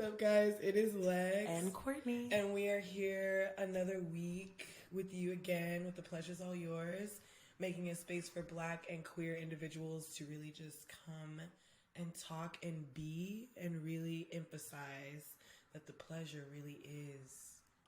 up, guys? It is Lex and Courtney, and we are here another week with you again. With the pleasure's all yours, making a space for Black and queer individuals to really just come and talk and be, and really emphasize that the pleasure really is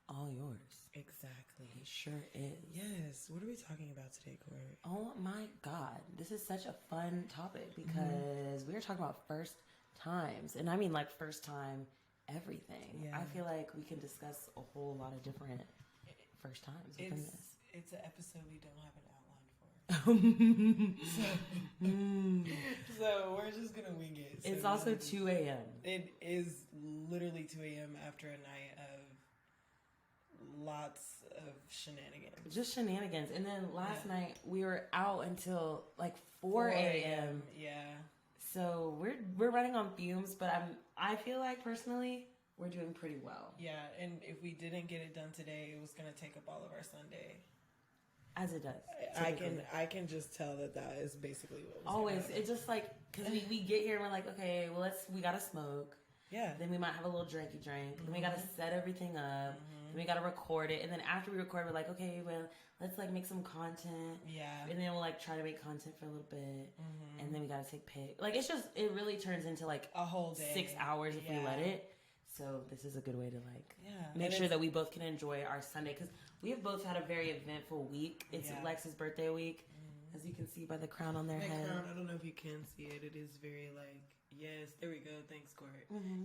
all yours. Exactly. It sure is. Yes. What are we talking about today, Court? Oh my God, this is such a fun topic because we are talking about first times, and I mean like first time everything. Yeah. I feel like we can discuss a whole lot of different first times within this. It's an episode we don't have an outline for. So we're just gonna wing it. So it's also 2 a.m. It is literally 2 a.m. after a night of lots of shenanigans. Just shenanigans. And then last night we were out until like 4 a.m. Yeah. So we're running on fumes, but I feel like personally we're doing pretty well. Yeah, and if we didn't get it done today, it was gonna take up all of our Sunday. As it does. I can just tell that is basically what was always. happening. It's just like because we get here and we're like, okay, well we gotta smoke. Yeah. Then we might have a little drinky drink. Then we gotta set everything up. Then we gotta record it. And then after we record, we're like, okay, well, let's like make some content. Yeah. And then we'll like try to make content for a little bit. And then we gotta take pics. Like it really turns into like a whole day. 6 hours if we let it. So this is a good way to like make sure that we both can enjoy our Sunday, because we have both had a very eventful week. It's Lex's birthday week, as you can see by the crown on their head. Crown, I don't know if you can see it. It is very like, yes, there we go. Thanks, Court.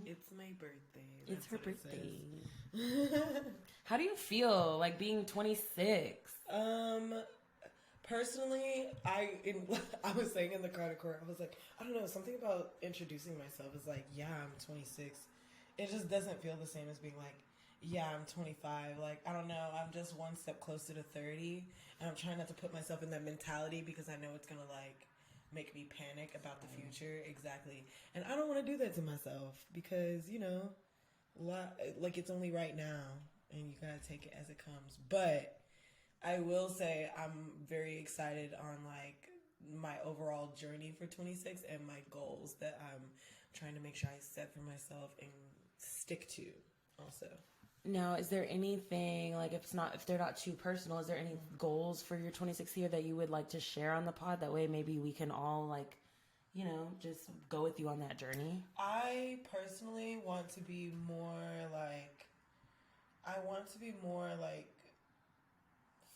It's my birthday. It's her birthday. How do you feel like being 26? Personally, I was saying in the car to Court, I was like, I don't know, something about introducing myself is like, yeah, I'm 26. It just doesn't feel the same as being like, yeah, I'm 25. Like, I don't know, I'm just one step closer to 30, and I'm trying not to put myself in that mentality because I know it's gonna like make me panic about the future. Exactly. And I don't want to do that to myself because, you know, like it's only right now and you gotta take it as it comes. But I will say I'm very excited on like my overall journey for 26 and my goals that I'm trying to make sure I set for myself and stick to also. Now, is there anything, like if they're not too personal, is there any goals for your 26th year that you would like to share on the pod? That way maybe we can all like, you know, just go with you on that journey. I personally want to be more like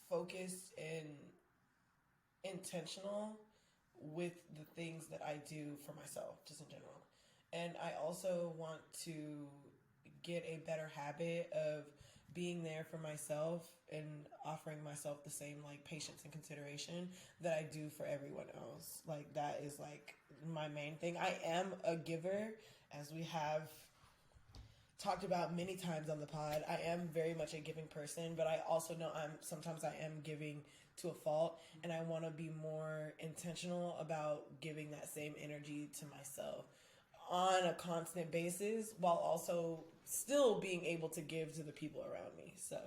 focused and intentional with the things that I do for myself, just in general. And I also want to get a better habit of being there for myself and offering myself the same like patience and consideration that I do for everyone else. Like that is like my main thing. I am a giver, as we have talked about many times on the pod. I am very much a giving person, but I also know sometimes I am giving to a fault, and I want to be more intentional about giving that same energy to myself on a constant basis, while also still being able to give to the people around me. So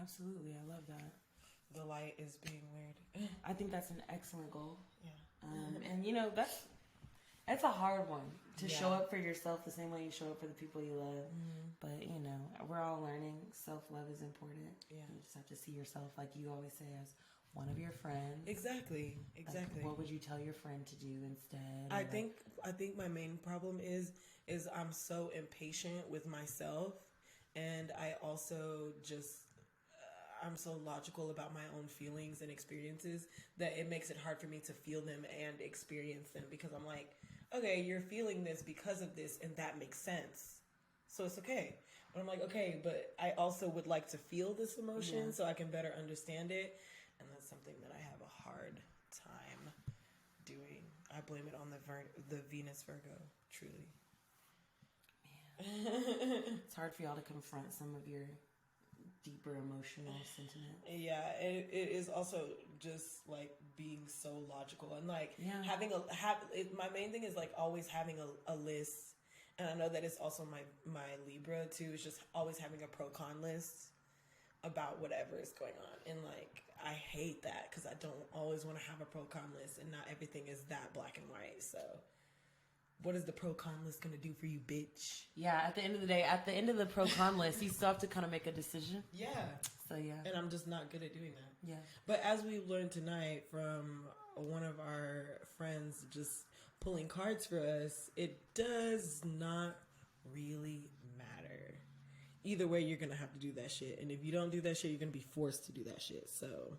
absolutely, I love that. The light is being weird. I think that's an excellent goal. Yeah. And you know, that's a hard one to show up for yourself the same way you show up for the people you love. But you know, we're all learning. Self-love is important. Yeah. You just have to see yourself, like you always say, as one of your friends. Exactly. Like, what would you tell your friend to do instead? I think my main problem is I'm so impatient with myself, and I also just I'm so logical about my own feelings and experiences that it makes it hard for me to feel them and experience them, because I'm like, okay, you're feeling this because of this, and that makes sense, so it's okay. But I'm like, okay, but I also would like to feel this emotion so I can better understand it. And that's something that I have a hard time doing. I blame it on the Venus Virgo, truly. Man. It's hard for y'all to confront some of your deeper emotional sentiments. Yeah, it is also just like being so logical and like my main thing is like always having a list. And I know that it's also my Libra too. It's just always having a pro-con list about whatever is going on. And like, I hate that because I don't always want to have a pro-con list, and not everything is that black and white. So what is the pro-con list going to do for you, bitch? Yeah, at the end of the day, at the end of the pro-con list, you still have to kind of make a decision. Yeah. So, yeah. And I'm just not good at doing that. Yeah. But as we learned tonight from one of our friends just pulling cards for us, it does not really matter. Either way, you're going to have to do that shit. And if you don't do that shit, you're going to be forced to do that shit. So...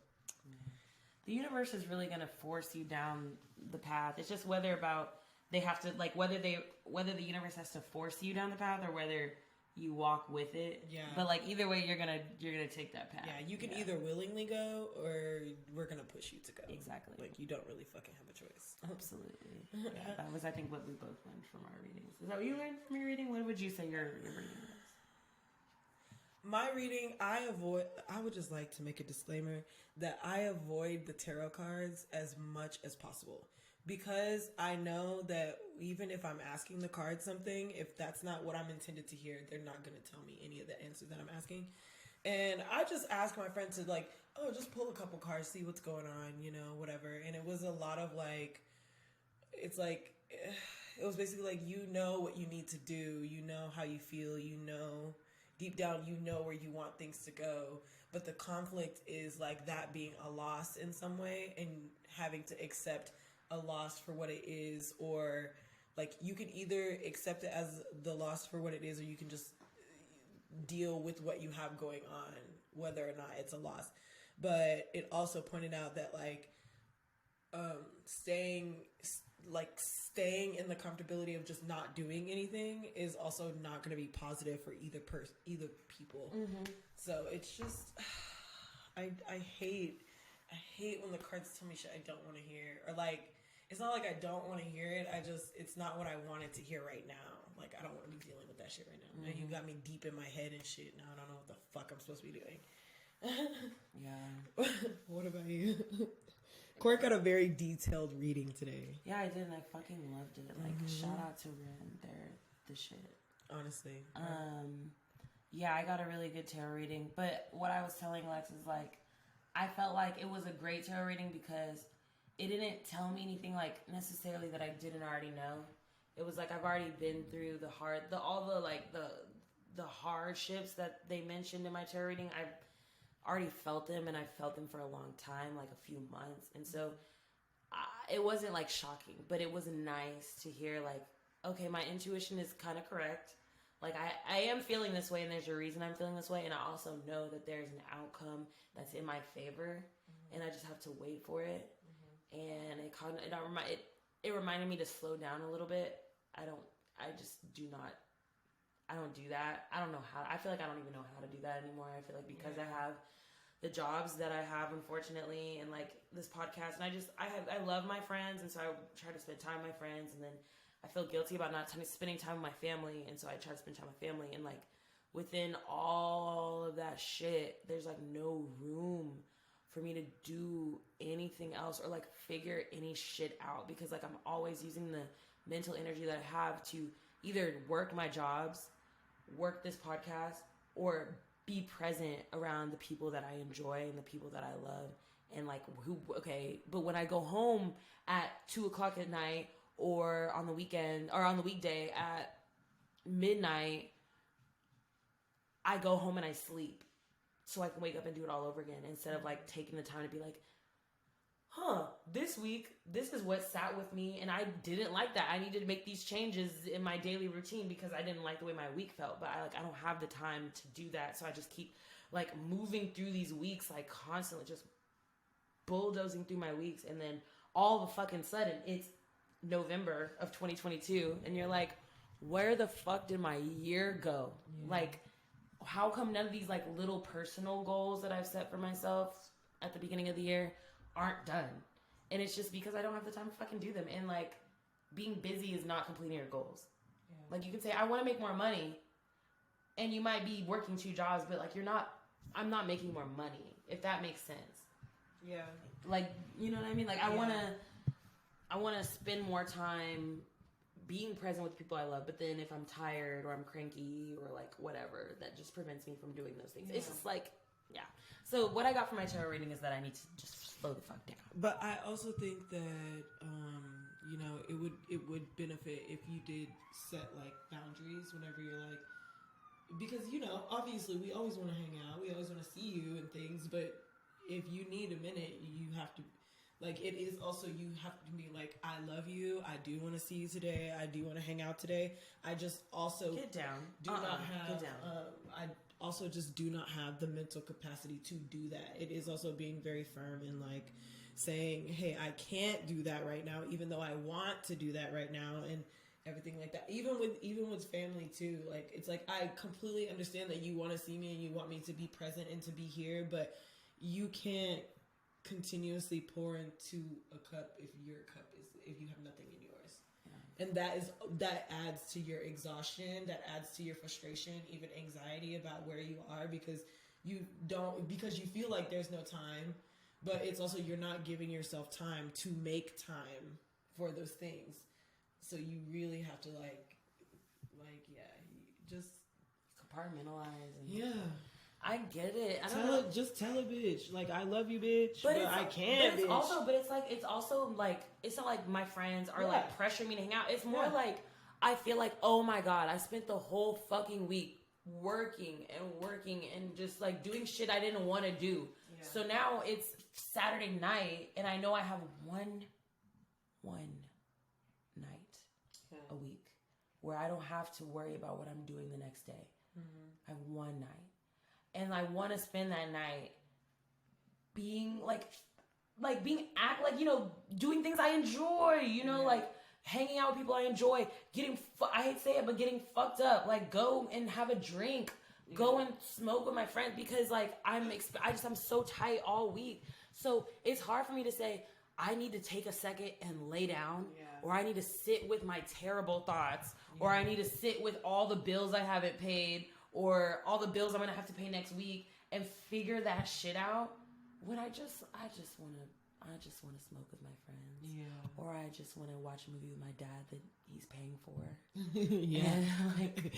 The universe is really going to force you down the path. It's just whether they have to, like, whether the universe has to force you down the path or whether you walk with it. Yeah. But, like, either way, you're gonna take that path. Yeah, you can either willingly go or we're going to push you to go. Exactly. Like, you don't really fucking have a choice. Absolutely. Yeah, that was, I think, what we both learned from our readings. Is that what you learned from your reading? What would you say your reading was? My reading, I would just like to make a disclaimer that I avoid the tarot cards as much as possible. Because I know that even if I'm asking the card something, if that's not what I'm intended to hear, they're not going to tell me any of the answers that I'm asking. And I just asked my friend to like, oh, just pull a couple cards, see what's going on, you know, whatever. And it was a lot of like, it's like, it was basically like, you know what you need to do. You know how you feel, you know. Deep down, you know where you want things to go. But the conflict is like that being a loss in some way and having to accept a loss for what it is, or like you can either accept it as the loss for what it is, or you can just deal with what you have going on, whether or not it's a loss. But it also pointed out that like staying in the comfortability of just not doing anything is also not going to be positive for either people. Mm-hmm. So it's just I hate when the cards tell me shit I don't want to hear, or like it's not like I don't want to hear it, it's not what I wanted to hear right now. Like I don't want to be dealing with that shit right now. Mm-hmm. Now you got me deep in my head and shit. Now I don't know what the fuck I'm supposed to be doing. Yeah. What about you? Court got a very detailed reading today. Yeah, I did, and I fucking loved it. Like, shout out to Ren. They're the shit. Honestly. Yeah, I got a really good tarot reading. But what I was telling Lex is, like, I felt like it was a great tarot reading because it didn't tell me anything, like, necessarily that I didn't already know. It was like I've already been through all the hardships that they mentioned in my tarot reading. I've already felt them, and I felt them for a long time, like a few months. And so it wasn't like shocking, but it was nice to hear like, okay, my intuition is kind of correct. Like I am feeling this way, and there's a reason I'm feeling this way. And I also know that there's an outcome that's in my favor, and I just have to wait for it. And it reminded me to slow down a little bit. I don't do that. I don't know how. I feel like I don't even know how to do that anymore. I feel like because I have the jobs that I have, unfortunately, and like this podcast, and I love my friends, and so I try to spend time with my friends, and then I feel guilty about not spending time with my family, and so I try to spend time with my family, and like within all of that shit, there's like no room for me to do anything else or like figure any shit out, because like I'm always using the mental energy that I have to either work my jobs, work this podcast, or be present around the people that I enjoy and the people that I love. And like but when I go home at 2:00 at night, or on the weekend, or on the weekday at midnight, I go home and I sleep so I can wake up and do it all over again, instead of like taking the time to be like, this week, this is what sat with me, and I didn't like that. I needed to make these changes in my daily routine because I didn't like the way my week felt, but I don't have the time to do that, so I just keep like moving through these weeks, like constantly just bulldozing through my weeks, and then all of a fucking sudden, it's November of 2022, and you're like, where the fuck did my year go? Yeah. Like, how come none of these like little personal goals that I've set for myself at the beginning of the year aren't done? And it's just because I don't have the time to fucking do them. And like, being busy is not completing your goals. Yeah. Like, you can say, I want to make more money, and you might be working 2 jobs, but like, I'm not making more money, if that makes sense. Yeah. Like, you know what I mean? Like, I want to spend more time being present with people I love, but then if I'm tired or I'm cranky or like whatever, that just prevents me from doing those things. Yeah. It's just like, yeah. So what I got from my tarot reading is that I need to just slow the fuck down. But I also think that you know, it would benefit if you did set like boundaries whenever you're like, because, you know, obviously we always want to hang out, we always want to see you and things, but if you need a minute, you have to, like, it is also, you have to be like, I love you, I do want to see you today, I do want to hang out today. I just also get down. Do not have. Get down. I also just do not have the mental capacity to do that. It is also being very firm and like saying, hey, I can't do that right now, even though I want to do that right now, and everything like that. Even with family too. Like, it's like, I completely understand that you want to see me and you want me to be present and to be here, but you can't continuously pour into a cup if you have nothing in yours. Yeah. And that adds to your exhaustion, that adds to your frustration, even anxiety about where you are, because you feel like there's no time, but it's also, you're not giving yourself time to make time for those things. So you really have to just compartmentalize. And yeah. I get it. Just tell a bitch, like, I love you, bitch, but I can't. But it's also like it's not like my friends are like pressuring me to hang out. It's more like I feel like, oh my god, I spent the whole fucking week working and just like doing shit I didn't want to do. Yeah. So now it's Saturday night, and I know I have one night a week where I don't have to worry about what I'm doing the next day. Mm-hmm. I have one night. And I want to spend that night being doing things I enjoy, like hanging out with people I enjoy, I hate to say it, but getting fucked up, like go and have a drink, go and smoke with my friends, because like I'm so tight all week. So it's hard for me to say, I need to take a second and lay down, or I need to sit with my terrible thoughts, or I need to sit with all the bills I haven't paid, or all the bills I'm gonna have to pay next week, and figure that shit out. When I just wanna smoke with my friends, or I just wanna watch a movie with my dad that he's paying for. And, like,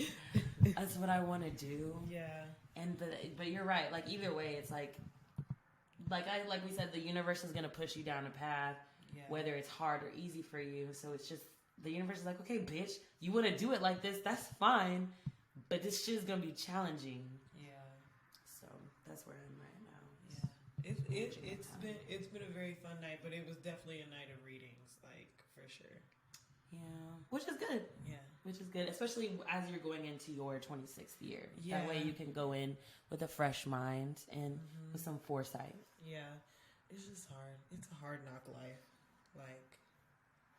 that's what I want to do. Yeah. But you're right. Like, either way, it's like we said, the universe is gonna push you down a path, whether it's hard or easy for you. So it's just, the universe is like, okay, bitch, you want to do it like this? That's fine. But this shit is gonna be challenging. Yeah. So that's where I'm right now. Yeah. It's been a very fun night, but it was definitely a night of readings, like, for sure. Yeah. Which is good. Yeah. Which is good, especially as you're going into your 26th year. Yeah. That way you can go in with a fresh mind and with some foresight. Yeah. It's just hard. It's a hard knock life. Like,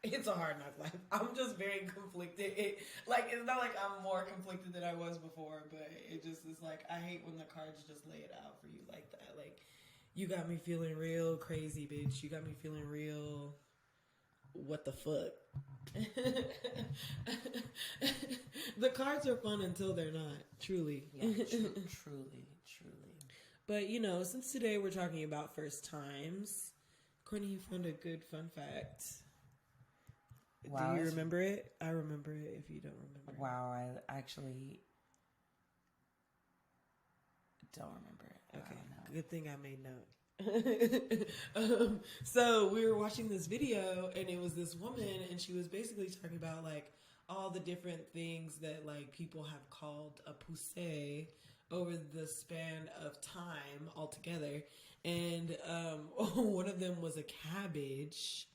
it's a hard knock life. I'm just very conflicted. It's not like I'm more conflicted than I was before, but it just is like, I hate when the cards just lay it out for you like that. Like, you got me feeling real crazy, bitch. You got me feeling real, what the fuck? The cards are fun until they're not, truly. Yeah, truly. But, since today we're talking about first times, Courtney, you found a good fun fact. Wow, do you remember it? I remember it if you don't remember. Wow, I actually don't remember it. Okay, good thing I made note. So we were watching this video, and it was this woman, and she was basically talking about like all the different things that like people have called a poussée over the span of time altogether, and one of them was a cabbage.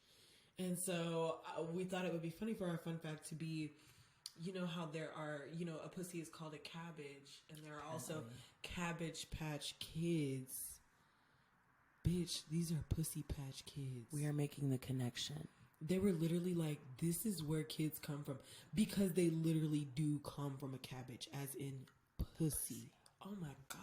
And so we thought it would be funny for our fun fact to be, how there are, a pussy is called a cabbage, and there are also Cabbage Patch Kids. Bitch, these are Pussy Patch Kids. We are making the connection. They were literally like, this is where kids come from, because they literally do come from a cabbage, as in pussy. Oh my God.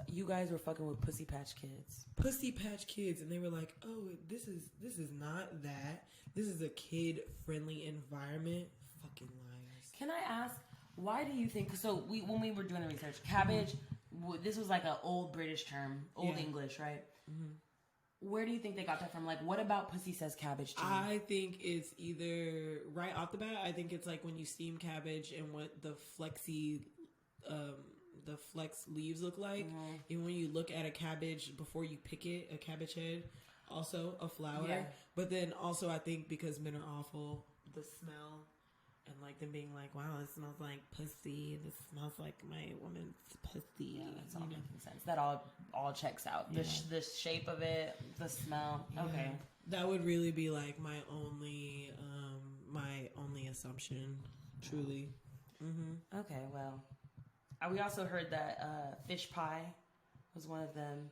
You guys were fucking with Pussy Patch Kids. Pussy Patch Kids, and they were like, "Oh, this is not that. This is a kid-friendly environment." Fucking liars. Can I ask, why do you think? So when we were doing the research, cabbage. This was like an old British term, old English, right? Mm-hmm. Where do you think they got that from? Like, what about pussy says cabbage to you? I think it's either right off the bat. I think it's like when you steam cabbage and what the flex leaves look like. Mm-hmm. And when you look at a cabbage before you pick it, a cabbage head, also a flower. Yeah. But then also I think because men are awful, the smell and like them being like, wow, it smells like pussy. This smells like my woman's pussy. Yeah, that's all making sense. That all checks out. The shape of it, the smell. Yeah. Okay. That would really be like my only assumption, truly. Mm-hmm. Okay, well, we also heard that fish pie was one of them.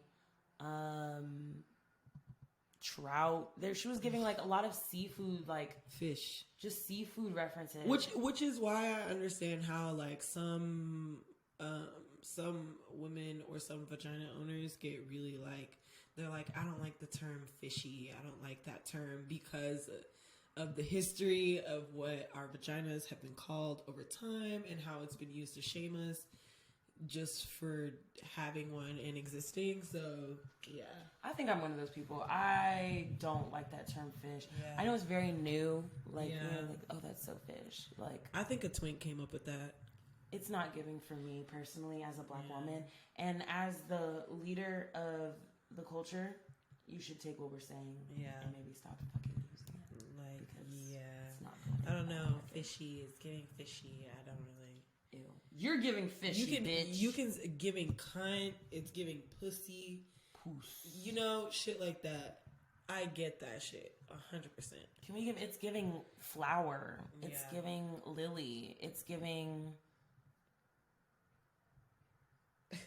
Trout. There, she was giving like a lot of seafood, like Fish, just seafood references. which is why I understand how like some women or some vagina owners get really like, they're like, I don't like the term fishy. I don't like that term because of the history of what our vaginas have been called over time and how it's been used to shame us just for having one and existing. So yeah, I think I'm one of those people. I don't like that term fish. I know it's very new. Like, you know, like, oh, that's so fish. Like, I think a twink came up with that. It's not giving for me personally as a black woman, and as the leader of the culture, you should take what we're saying, and maybe stop fucking using it. Like, it's not I don't know. Fishy is getting fishy. I don't really. Ew. You're giving fishy, bitch. You can giving cunt. It's giving pussy. Poos. You know, shit like that. I get that shit 100%. Can we give? It's giving flower. It's Yeah. giving lily. It's giving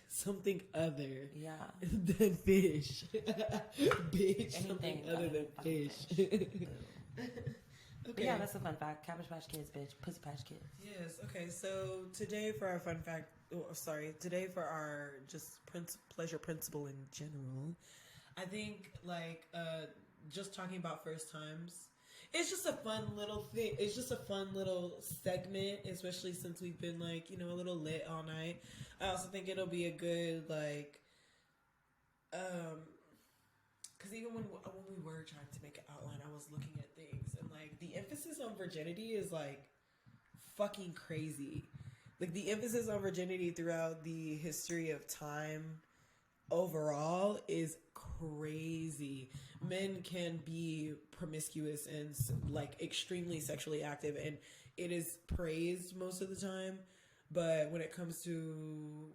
something other Yeah. than fish. Bitch, anything something other than fucking fish. But yeah, that's a fun fact. Cabbage Patch Kids, bitch. Pussy Patch Kids. Yes. Okay. So today for our fun fact, today for our just pleasure principle in general, I think like just talking about first times. It's just a fun little thing. It's just a fun little segment, especially since we've been like, you know, a little lit all night. I also think it'll be a good like, because even when we were trying to make an outline, I was looking at things and like the emphasis on virginity is like fucking crazy. Like the emphasis on virginity throughout the history of time overall is crazy. Men can be promiscuous and like extremely sexually active, and it is praised most of the time. But when it comes to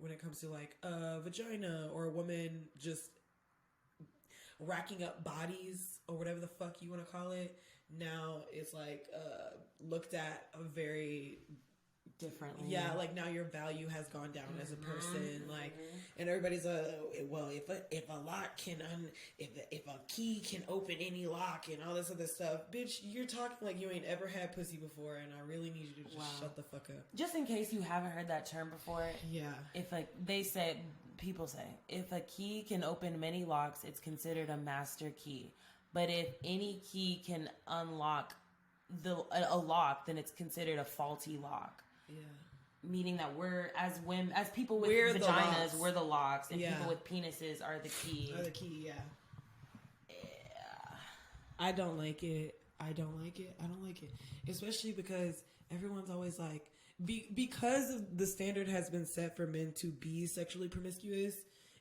like a vagina or a woman just racking up bodies or whatever the fuck you want to call it, now it's like looked at a very differently. Yeah, like now your value has gone down as a person, like, and everybody's well, if a lock can if a key can open any lock and all this other stuff, bitch, you're talking like you ain't ever had pussy before, and I really need you to just shut the fuck up. Just in case you haven't heard that term before, yeah, if like people say, if a key can open many locks, it's considered a master key. But if any key can unlock a lock, then it's considered a faulty lock. Yeah. Meaning that we're, as women, as people with we're vaginas, we're the locks, and yeah. people with penises are the key. Yeah. I don't like it. Especially because everyone's always like, because of the standard has been set for men to be sexually promiscuous,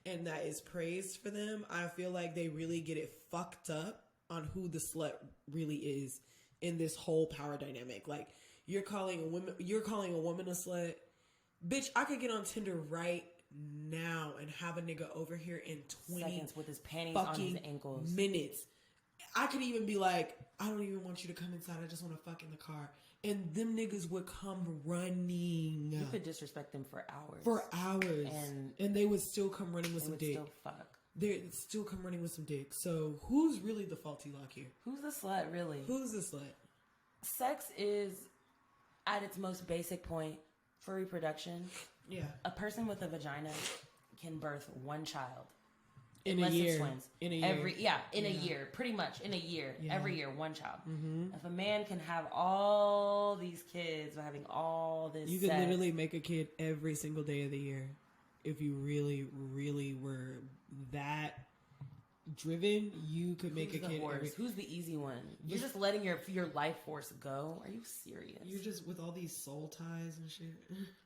and that is praised for them. I feel like they really get it fucked up on who the slut really is in this whole power dynamic. Like, you're calling a woman a slut. Bitch, I could get on Tinder right now and have a nigga over here in 20 seconds with his panties on his ankles. Minutes. I could even be like, I don't even want you to come inside. I just want to fuck in the car. And them niggas would come running. You could disrespect them for hours. And they would still come running with some dick. Still fuck. They'd still come running with some dick. So who's really the faulty lock here? Who's the slut, really? Who's the slut? Sex is, at its most basic point, for reproduction. Yeah. A person with a vagina can birth one child. In a year. Twins. In a year. A year. Pretty much in a year. Yeah. Every year, one child. Mm-hmm. If a man can have all these kids by having all this You could literally make a kid every single day of the year. If you really, really were that driven, you could make a kid Who's the easy one? You're just letting your life force go? Are you serious? You're just with all these soul ties and shit.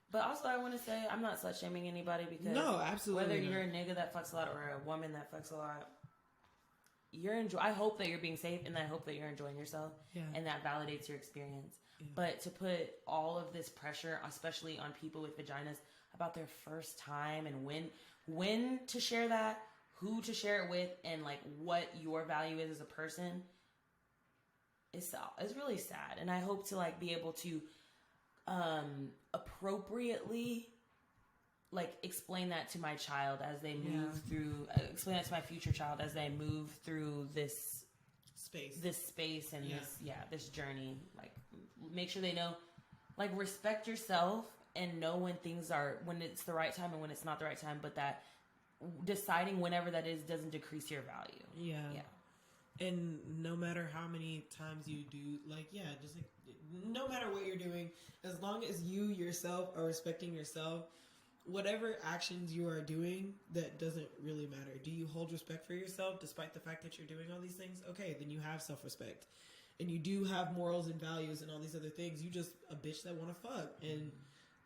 But also, I want to say, I'm not slut shaming anybody because no, absolutely whether not. you're a nigga that fucks a lot or a woman that fucks a lot, I hope that you're being safe, and I hope that you're enjoying yourself, and that validates your experience. But to put all of this pressure, especially on people with vaginas, about their first time and when to share that, who to share it with, and like what your value is as a person, it's really sad. And I hope to like be able to appropriately like explain that to my child as they move through, explain that to my future child as they move through this space and this journey. Like, make sure they know, like, respect yourself and know when it's the right time and when it's not the right time, but that deciding whenever that is doesn't decrease your value. And no matter how many times you do, like, just like, no matter what you're doing, as long as you yourself are respecting yourself, whatever actions you are doing, that doesn't really matter. Do you hold respect for yourself despite the fact that you're doing all these things? Okay, then you have self-respect. And you do have morals and values and all these other things. You just a bitch that want to fuck. And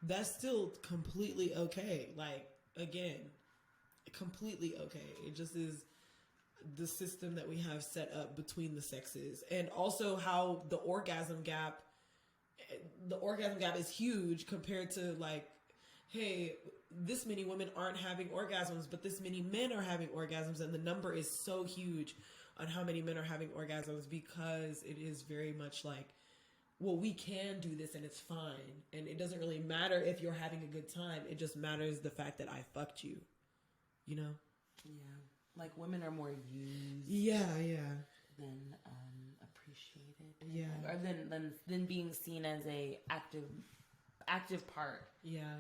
that's still completely okay. Like, again, completely okay. It just is the system that we have set up between the sexes. And also how the orgasm gap is huge compared to, like, hey, this many women aren't having orgasms, but this many men are having orgasms, and the number is so huge on how many men are having orgasms, because it is very much like, well, we can do this and it's fine. And it doesn't really matter if you're having a good time. It just matters the fact that I fucked you, you know? Yeah. Like, women are more used. Than appreciated. Yeah. Or than being seen as a active part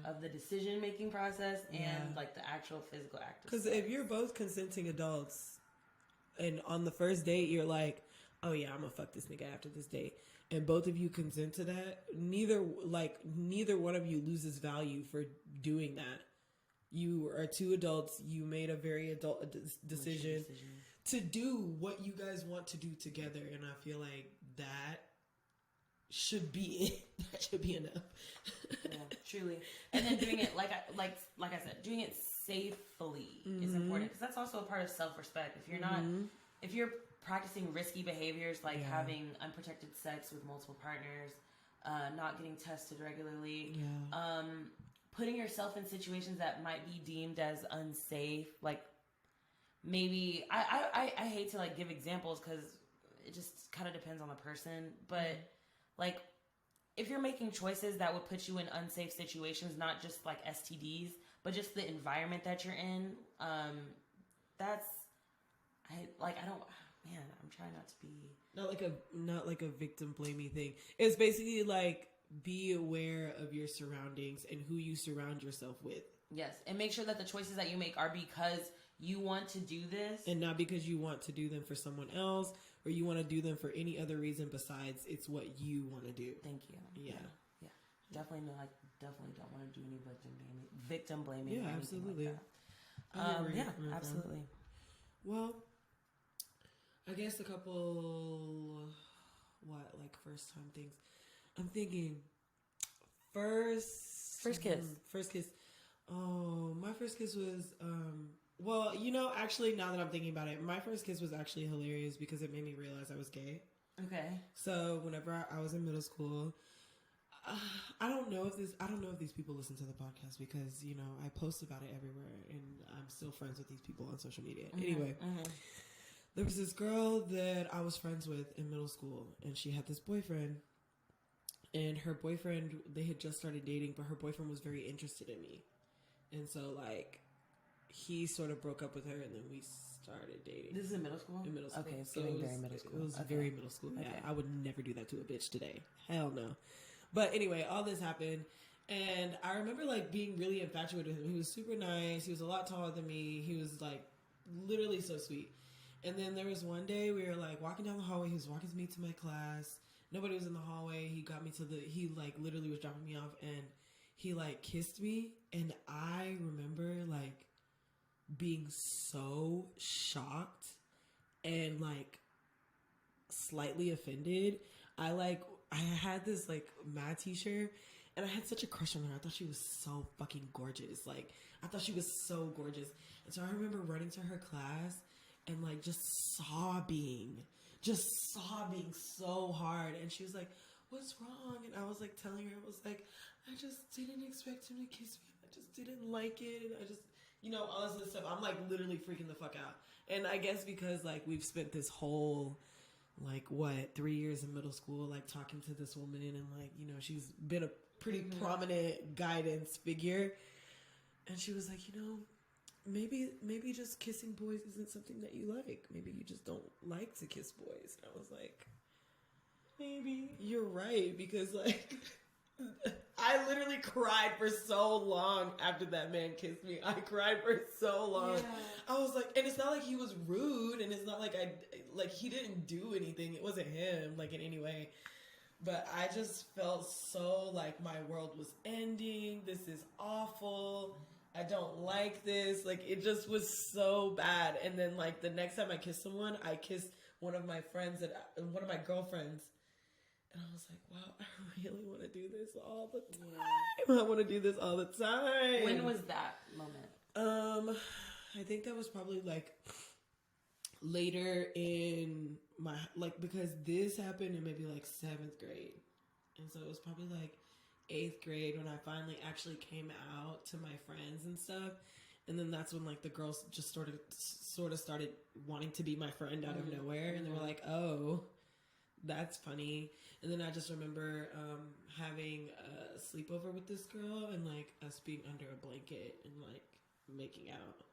of the decision-making process and like the actual physical act. Because if you're both consenting adults and on the first date you're like, oh yeah, I'm gonna fuck this nigga after this date, and both of you consent to that, neither one of you loses value for doing that. You are two adults. You made a very adult decision to do what you guys want to do together, and I feel like that should be it. That should be enough. Yeah, truly. And then doing it like I said, doing it safely is important, because that's also a part of self-respect. If you're not, if you're practicing risky behaviors like having unprotected sex with multiple partners, not getting tested regularly, putting yourself in situations that might be deemed as unsafe, like maybe I hate to like give examples because it just kind of depends on the person, but like, if you're making choices that would put you in unsafe situations, not just like STDs, but just the environment that you're in, I'm trying not to be not like a victim blaming thing. It's basically like, be aware of your surroundings and who you surround yourself with. Yes, and make sure that the choices that you make are because you want to do this, and not because you want to do them for someone else, or you want to do them for any other reason besides it's what you want to do. Thank you. Yeah. Definitely no. I definitely don't want to do any victim blaming. Yeah, absolutely. Like absolutely. Well, I guess a couple first time things. I'm thinking first kiss. Oh, my first kiss was well, actually, now that I'm thinking about it, my first kiss was actually hilarious because it made me realize I was gay. Okay. So whenever I was in middle school, I don't know if these people listen to the podcast because, I post about it everywhere and I'm still friends with these people on social media. Anyway, there was this girl that I was friends with in middle school, and she had this boyfriend, and her boyfriend, they had just started dating, but her boyfriend was very interested in me. And so, like, he sort of broke up with her, and then we started dating. This is in middle school? In middle school. Okay, it's very middle school. It was very middle school. Okay. Yeah, I would never do that to a bitch today. Hell no. But anyway, all this happened, and I remember, like, being really infatuated with him. He was super nice. He was a lot taller than me. He was, like, literally so sweet. And then there was one day we were, like, walking down the hallway. He was walking me to my class. Nobody was in the hallway. He got me he, like, literally was dropping me off, and he, like, kissed me. And I remember, like, being so shocked and, like, slightly offended. I had this, like, mad t-shirt, and I had such a crush on her. I thought she was so fucking gorgeous. Like, I thought she was so gorgeous. And so I remember running to her class and like just sobbing so hard. And she was like, what's wrong? And I was like telling her, I was like, I just didn't expect him to kiss me. I just didn't like it. And I just, all this other stuff. I'm like literally freaking the fuck out. And I guess because like we've spent this whole 3 years in middle school, like talking to this woman, and like, she's been a pretty prominent guidance figure. And she was like, maybe just kissing boys isn't something that you like. Maybe you just don't like to kiss boys. And I was like, maybe you're right, because like I literally cried for so long after that man kissed me. I cried for so long. Yeah. I was like, and it's not like he was rude, and it's not like he didn't do anything. It wasn't him like in any way. But I just felt so like my world was ending. This is awful. I don't like this. Like, it just was so bad. And then like the next time I kissed someone, I kissed one of my friends, one of my girlfriends. And I was like, wow, I really want to do this all the time. I want to do this all the time. When was that moment? I think that was probably like later in my, like, because this happened in maybe like 7th grade. And so it was probably like 8th grade when I finally actually came out to my friends and stuff. And then that's when like the girls just sort of started wanting to be my friend out of nowhere. And they were like, oh, that's funny. And then I just remember having a sleepover with this girl, and like us being under a blanket and like making out.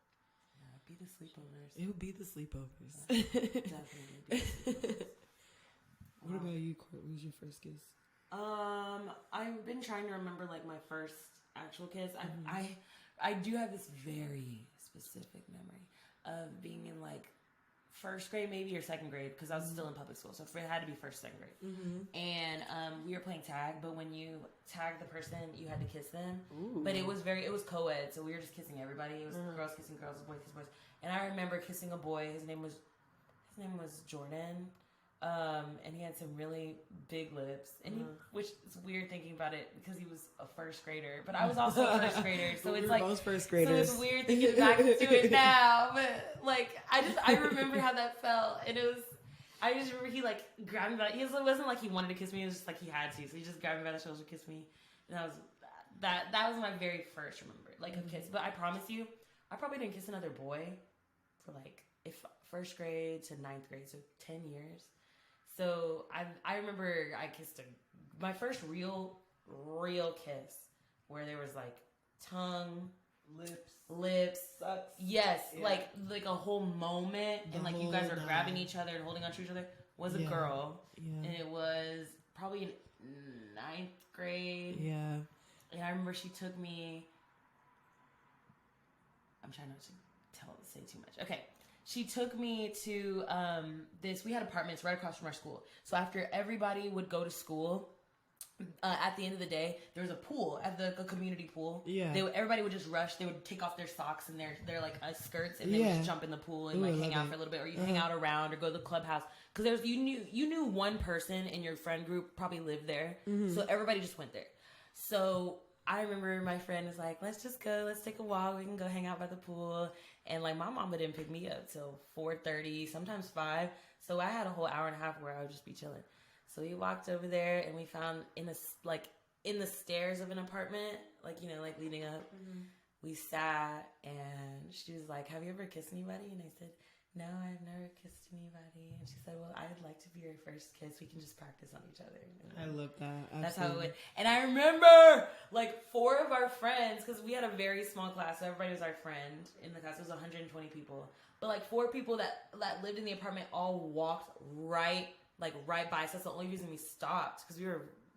Yeah, it'd be the sleepovers. It would be the sleepovers. Yeah, definitely be the sleepovers. What about you, Court? What was your first kiss? I've been trying to remember like my first actual kiss. I do have this very specific memory of being in like 1st grade maybe or 2nd grade, because I was still in public school, so it had to be 1st, 2nd grade. And we were playing tag, but when you tagged the person, you had to kiss them. Ooh. But it was co-ed, so we were just kissing everybody. It was girls kissing girls, boys kissing boys. And I remember kissing a boy. His name was Jordan. And he had some really big lips, and which is weird thinking about it because he was a 1st grader, but I was also a 1st grader, so it's like most 1st graders. So it's weird thinking back to it now, but like I remember how that felt, and I just remember he like grabbed me by it wasn't like he wanted to kiss me, it was just like he had to, so he just grabbed me by the shoulders and kissed me, and that was my very first a kiss. But I promise you, I probably didn't kiss another boy for like 1st grade to 9th grade, so 10 years. So I remember I kissed my first real kiss, where there was like tongue, lips, sucks. Yes, yeah. like a whole moment, and like you guys are grabbing each other and holding onto each other, was a girl, and it was probably in 9th grade. Yeah, and I remember she took me. I'm trying not to say too much. Okay. She took me to we had apartments right across from our school. So after everybody would go to school, at the end of the day, there was a pool at the community pool. Yeah. Everybody would just rush. They would take off their socks and their like skirts, and they would just jump in the pool and hang out for a little bit, or you hang out around or go to the clubhouse. Because you knew one person in your friend group probably lived there, so everybody just went there. So I remember my friend was like, let's just go, let's take a walk, we can go hang out by the pool. And like my mama didn't pick me up till 4:30, sometimes 5. So I had a whole hour and a half where I would just be chilling. So we walked over there, and we found in the stairs of an apartment, like leading up, we sat, and she was like, have you ever kissed anybody? And I said, no, I've never kissed anybody. And she said, well, I would like to be your first kiss. We can just practice on each other. I love that. Absolutely. That's how it went. And I remember like 4 of our friends, because we had a very small class, so everybody was our friend in the class. It was 120 people. But like 4 people that lived in the apartment all walked right by us. That's the only reason we stopped, because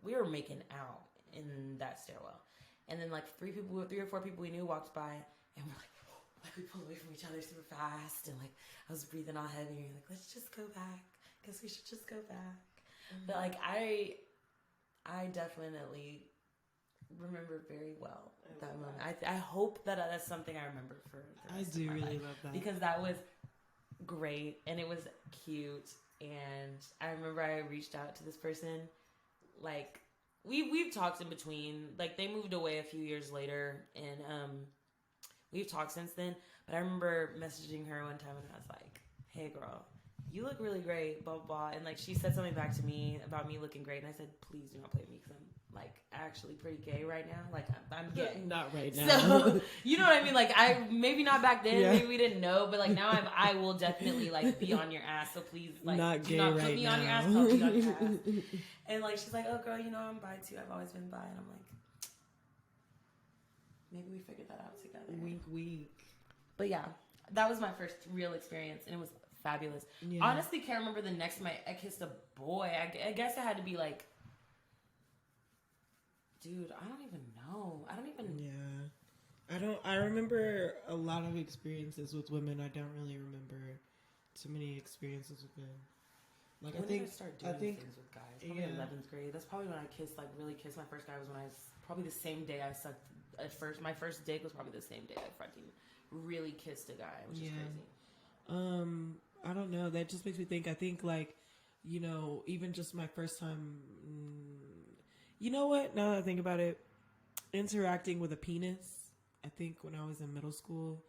we were making out in that stairwell. And then like 3 or 4 people we knew walked by, and we're like we pulled away from each other super fast, and like I was breathing all heavy, and like, let's just go back. Guess we should just go back. But like I definitely remember very well that moment. I hope that that's something I remember for the rest of my life, love that, because that was great and it was cute. And I remember I reached out to this person, like we've talked in between, like they moved away a few years later, and we've talked since then. But I remember messaging her one time, and I was like, hey girl, you look really great, blah, blah, blah. And like, she said something back to me about me looking great. And I said, please do not play with me because I'm like actually pretty gay right now. Like, I'm gay. Not right now. So, you know what I mean? Like, maybe not back then, maybe we didn't know, but like now I will definitely like be on your ass. So please, like, not do not right put me now. on your ass, I'll be on your ass. And like, she's like, oh girl, you know, I'm bi too. I've always been bi. And I'm like, maybe we figured that out together. Wink, wink. But yeah, that was my first real experience, and it was fabulous. Yeah. Honestly, can't remember the next time I kissed a boy. I guess it had to be like, dude, I don't even know. Yeah. I remember a lot of experiences with women. I don't really remember too many experiences with men. Like, when did I start doing things with guys? Probably 11th grade. That's probably when I really kissed my first guy. Was when I was probably the same day I sucked at first. My first dig was probably the same day I fucking really kissed a guy, which is crazy. I don't know. That just makes me think. I think, like, you know, even just my first time. You know what? Now that I think about it, interacting with a penis. I think when I was in middle school,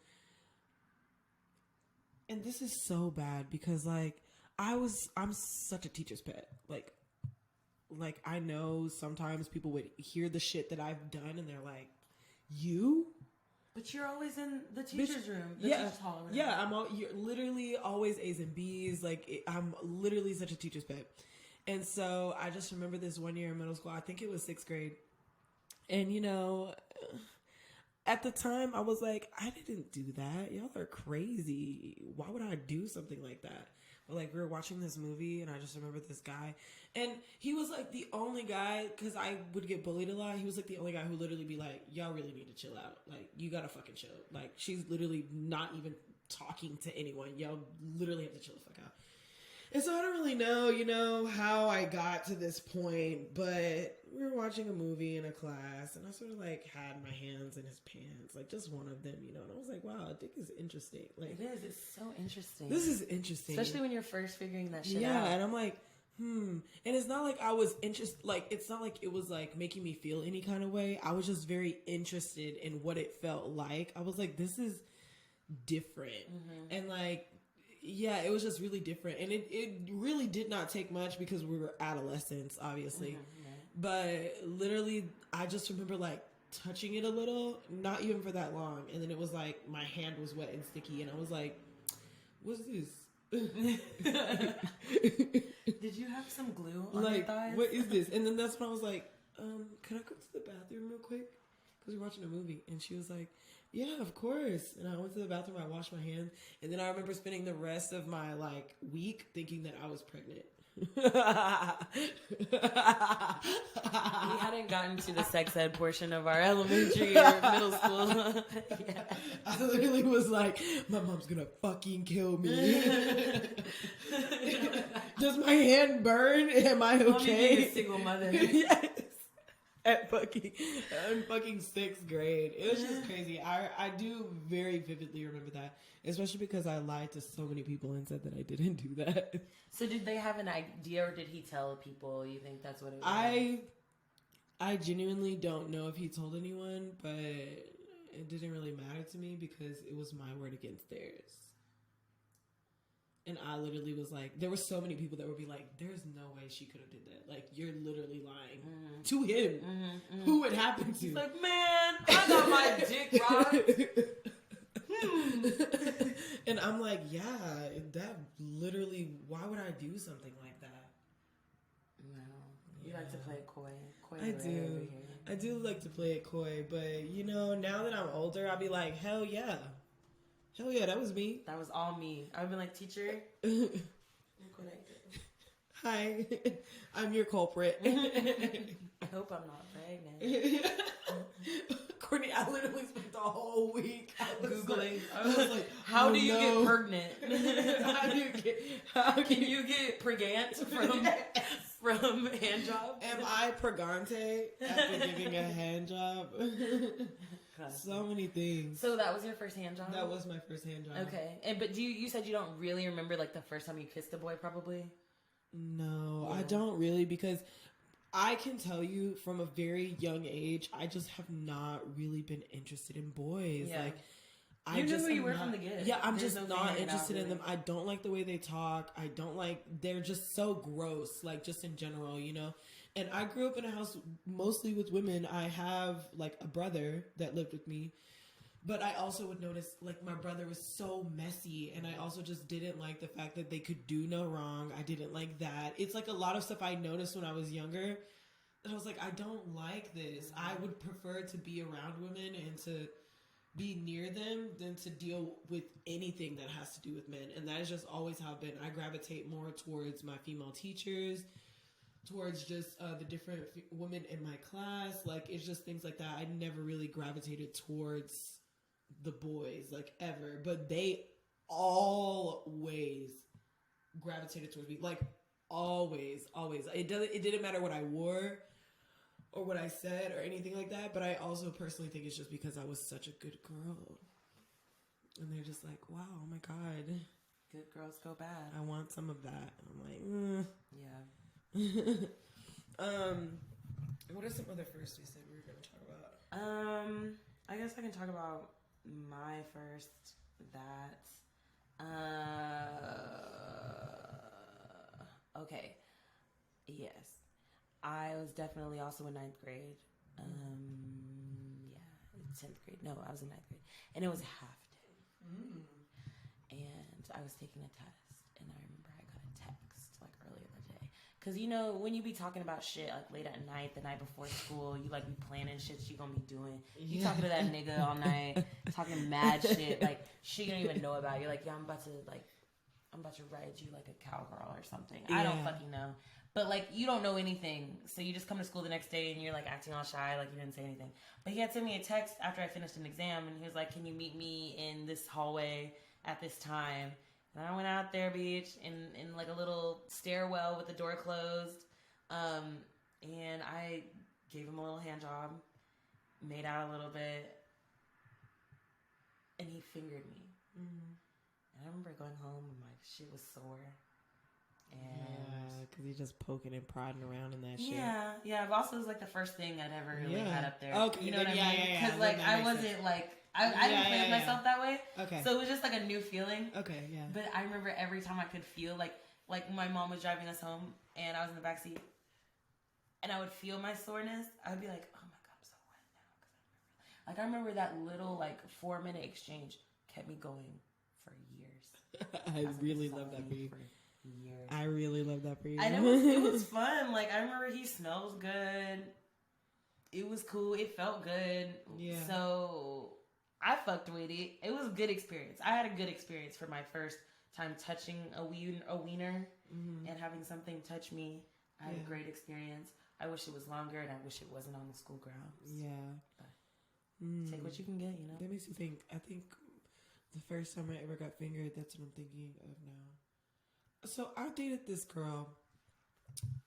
and this is so bad because, like, I'm such a teacher's pet. Like I know sometimes people would hear the shit that I've done and they're like, you? But you're always in the teacher's room. The yeah, teacher's hall. Right? Yeah, you're literally always A's and B's. Like, I'm literally such a teacher's pet. And so I just remember this one year in middle school. I think it was 6th grade. And, you know, at the time I was like, I didn't do that. Y'all are crazy. Why would I do something like that? But, like, we were watching this movie and I just remember this guy. And he was like the only guy, because I would get bullied a lot. He was like the only guy who literally be like, y'all really need to chill out. Like, you gotta fucking chill. Like, she's literally not even talking to anyone. Y'all literally have to chill the fuck out. And so I don't really know, you know, how I got to this point, but we were watching a movie in a class and I sort of like had my hands in his pants, like just one of them, you know, and I was like, wow, dick is interesting. Like, it is. It's so interesting. This is interesting. Especially when you're first figuring that shit out. Yeah, and I'm like, and it's not like I was interested, like, it's not like it was like making me feel any kind of way. I was just very interested in what it felt like. I was like, this is different. Mm-hmm. And like, yeah, it was just really different. And it really did not take much because we were adolescents, obviously. Mm-hmm, yeah. But literally, I just remember like touching it a little, not even for that long. And then it was like my hand was wet and sticky. And I was like, what's this? Did you have some glue on your thighs? What is this? And then that's when I was like, can I go to the bathroom real quick? Because we're watching a movie. And she was like, yeah, of course. And I went to the bathroom, I washed my hands. And then I remember spending the rest of my like week thinking that I was pregnant. We hadn't gotten to the sex ed portion of our elementary or middle school. Yeah. I literally was like, my mom's gonna fucking kill me. Does my hand burn? Am I okay? Being a single mother. Yes. In fucking 6th grade. It was just crazy. I do very vividly remember that. Especially because I lied to so many people and said that I didn't do that. So did they have an idea or did he tell people? You think that's what it was? I genuinely don't know if he told anyone, but it didn't really matter to me because it was my word against theirs. And I literally was like, there were so many people that would be like, there's no way she could have did that. Like, you're literally lying to him. Mm-hmm. Who would happen to? He's like, man, I got my dick rocked. And I'm like, yeah, that literally, why would I do something like that? No. You like to play coy. I do. I do like to play it coy, but you know, now that I'm older, I'll be like, hell yeah. Hell yeah, that was me. That was all me. I've been like, teacher. Hi, I'm your culprit. I hope I'm not pregnant. Courtney, I literally spent the whole week Googling. I was like, how do you get pregnant? How can you get pregant from hand job? Am I pregante after giving a hand job? So many things. So that was your first hand job? That was my first hand job. Okay. But you said you don't really remember like the first time you kissed a boy, probably? No, yeah. I don't really, because I can tell you from a very young age, I just have not really been interested in boys. Yeah. Like, You knew who you were from the get. Yeah, I'm just not interested in them. I don't like the way they talk. I don't like, they're just so gross, like just in general, you know? And I grew up in a house mostly with women. I have like a brother that lived with me, but I also would notice like my brother was so messy, and I also just didn't like the fact that they could do no wrong. I didn't like that. It's like a lot of stuff I noticed when I was younger. I was like, I don't like this. I would prefer to be around women and to be near them than to deal with anything that has to do with men. And that is just always how I've been. I gravitate more towards my female teachers, towards just the different women in my class. Like, it's just things like that. I never really gravitated towards the boys, like, ever. But they always gravitated towards me. Like, always. It didn't matter what I wore or what I said or anything like that, but I also personally think it's just because I was such a good girl. And they're just like, wow, oh my God. Good girls go bad. I want some of that. I'm like, Yeah. What are some other firsts we said we were going to talk about? I guess I can talk about my first, okay. Yes. I was definitely also in 9th grade. 10th grade. No, I was in 9th grade. And it was a half day. And I was taking a test. And I remember I got a text like earlier that day. Because, you know, when you be talking about shit like late at night, the night before school, you like be planning shit you gonna be doing. You talking to that nigga all night, talking mad shit. Like, she don't even know about it. You're like, yeah, I'm about to ride you like a cowgirl or something. Yeah. I don't fucking know. But, like, you don't know anything. So you just come to school the next day and you're, like, acting all shy, like you didn't say anything. But he had sent me a text after I finished an exam, and he was like, can you meet me in this hallway at this time? And I went out there, bitch, in like, a little stairwell with the door closed. And I gave him a little hand job, made out a little bit, and he fingered me. And I remember going home and my shit was sore. Yeah, because you're just poking and prodding around in that shit. Yeah. But also, it was like the first thing I'd ever really had up there. Okay, you know what I mean? Yeah. Because like I wasn't like I didn't play with myself that way. Okay. So it was just like a new feeling. Okay, yeah. But I remember every time I could feel like my mom was driving us home and I was in the backseat, and I would feel my soreness. I would be like, oh my God, I'm so wet now. Because I remember that little like 4-minute exchange kept me going for years. I really love that for you. Years. I really love that for you. And it was fun. Like, I remember he smells good. It was cool. It felt good. Yeah. So I fucked with it. It was a good experience. I had a good experience for my first time touching a wiener and having something touch me. I had a great experience. I wish it was longer, and I wish it wasn't on the school grounds. Yeah. But take what you can get, you know? That makes me think. I think the first time I ever got fingered, that's what I'm thinking of now. So I dated this girl,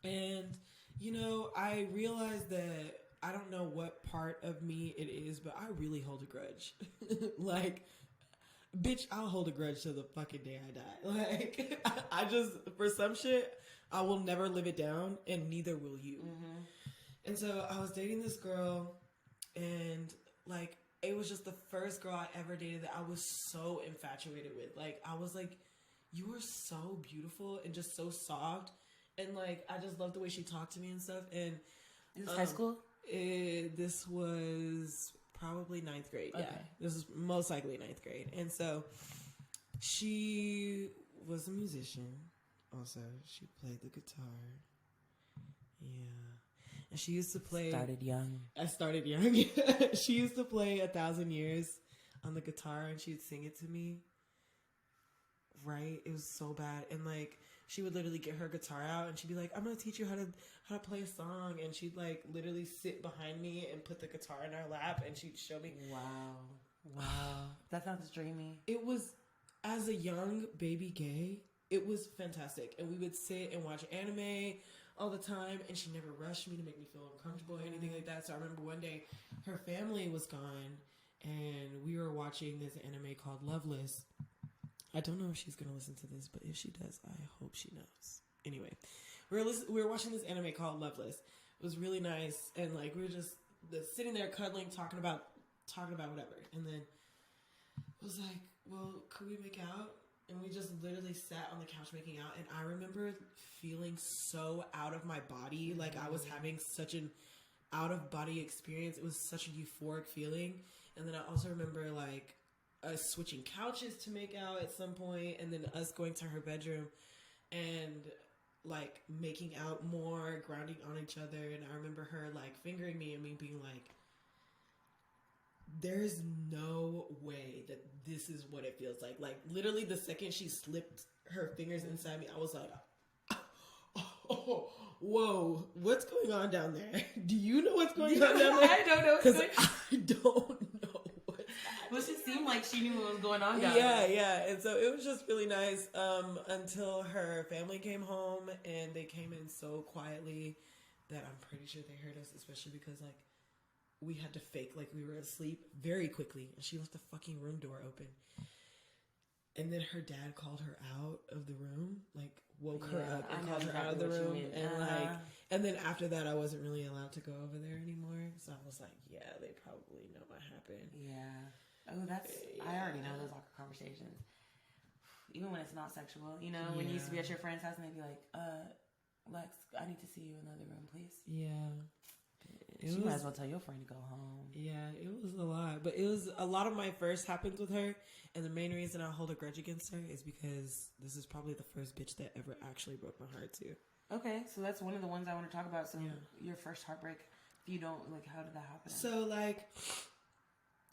and, you know, I realized that I don't know what part of me it is, but I really hold a grudge. Like, bitch, I'll hold a grudge till the fucking day I die. Like, I just, for some shit, I will never live it down, and neither will you. And so I was dating this girl, and, like, it was just the first girl I ever dated that I was so infatuated with. Like, I was like, you were so beautiful and just so soft. And, like, I just loved the way she talked to me and stuff. And Is this high school? This was probably 9th grade. Okay. Yeah. This was most likely 9th grade. And so she was a musician also. She played the guitar. Yeah. And she used to play... I started young. She used to play 1,000 Years on the guitar, and she'd sing it to me. Right? It was so bad. And like, she would literally get her guitar out and she'd be like, I'm gonna teach you how to play a song. And she'd like literally sit behind me and put the guitar in our lap, and she'd show me. Wow. That sounds dreamy. It was, as a young baby gay, it was fantastic. And we would sit and watch anime all the time, and she never rushed me to make me feel uncomfortable or anything like that. So I remember one day her family was gone and we were watching this anime called Loveless. I don't know if she's going to listen to this, but if she does, I hope she knows. Anyway, we were watching this anime called Loveless. It was really nice. And like, we were just sitting there cuddling, talking about whatever. And then was like, well, could we make out? And we just literally sat on the couch making out. And I remember feeling so out of my body. Like I was having such an out of body experience. It was such a euphoric feeling. And then I also remember like us switching couches to make out at some point. And then us going to her bedroom and like making out more, grounding on each other. And I remember her like fingering me and me being like, there's no way that this is what it feels like. Like literally the second she slipped her fingers inside me, I was like, oh, whoa, what's going on down there? Do you know what's going on down there? I don't know. Because I don't know what's happening. Well, she seemed like she knew what was going on down there. there. Yeah. And so it was just really nice until her family came home, and they came in so quietly that I'm pretty sure they heard us, especially because like we had to fake like we were asleep very quickly, and she left the fucking room door open. And then her dad called her out of the room, like woke her up and called her out of the room. And and then after that, I wasn't really allowed to go over there anymore. So I was like, yeah, they probably know what happened. Yeah. Oh, I already know those awkward conversations. Even when it's not sexual, you know, when you used to be at your friend's house and they'd be like, Lex, I need to see you in another room, please. Yeah. You might as well tell your friend to go home. Yeah, it was a lot. But it was a lot of my first happens with her. And the main reason I hold a grudge against her is because this is probably the first bitch that ever actually broke my heart too. Okay, so that's one of the ones I want to talk about. So your first heartbreak, if you don't, like, how did that happen? So, like,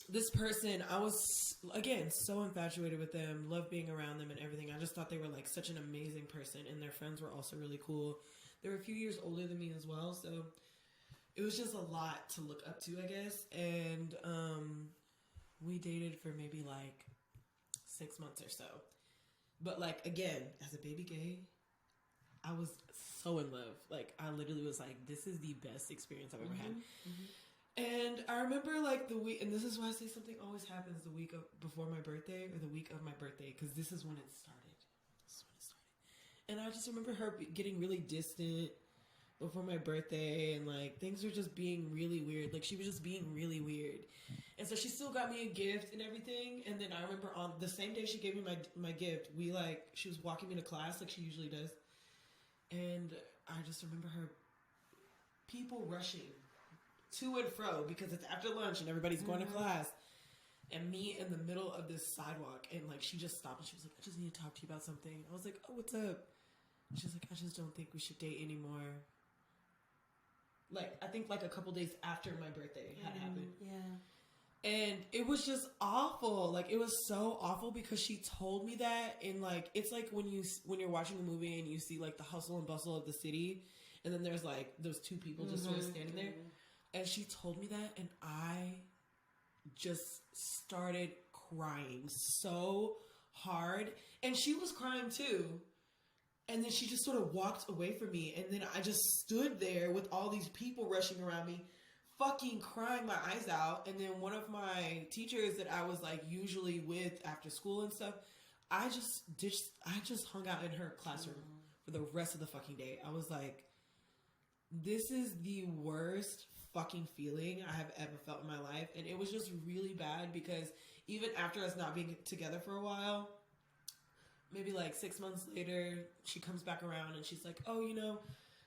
this person, I was, again, so infatuated with them, loved being around them and everything. I just thought they were, like, such an amazing person. And their friends were also really cool. They were a few years older than me as well, so it was just a lot to look up to, I guess. And we dated for maybe like 6 months or so. But like, again, as a baby gay, I was so in love. Like, I literally was like, this is the best experience I've ever had. And I remember like the week, and this is why I say something always happens the week before my birthday or the week of my birthday, because this is when it started. And I just remember her getting really distant before my birthday, and like things were just being really weird. Like she was just being really weird. And so she still got me a gift and everything. And then I remember on the same day she gave me my gift, she was walking me to class like she usually does. And I just remember her people rushing to and fro because it's after lunch and everybody's going to class. And me in the middle of this sidewalk, and like she just stopped and she was like, I just need to talk to you about something. I was like, oh, what's up? She's like, I just don't think we should date anymore. Like, I think like a couple days after my birthday had happened. Yeah. And it was just awful. Like, it was so awful because she told me that, and like, it's like when you're watching a movie and you see like the hustle and bustle of the city, and then there's like those two people just sort of standing there. And she told me that, and I just started crying so hard. And she was crying too. And then she just sort of walked away from me. And then I just stood there with all these people rushing around me, fucking crying my eyes out. And then one of my teachers that I was like usually with after school and stuff, I just hung out in her classroom for the rest of the fucking day. I was like, this is the worst fucking feeling I have ever felt in my life. And it was just really bad because even after us not being together for a while, maybe like 6 months later, she comes back around and she's like, oh, you know,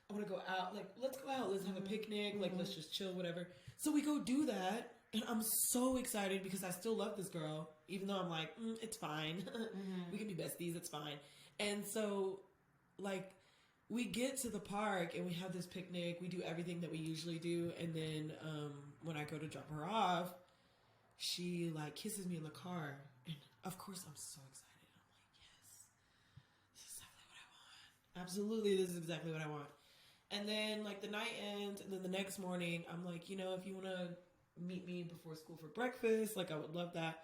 I want to go out. Like, let's go out. Let's have a picnic. Like, let's just chill, whatever. So we go do that. And I'm so excited because I still love this girl, even though I'm like, it's fine. We can be besties. It's fine. And so, like, we get to the park and we have this picnic. We do everything that we usually do. And then when I go to drop her off, she, like, kisses me in the car. And, of course, I'm so excited. Absolutely, this is exactly what I want. And then, like, the night ends, and then the next morning, I'm like, you know, if you want to meet me before school for breakfast, like, I would love that.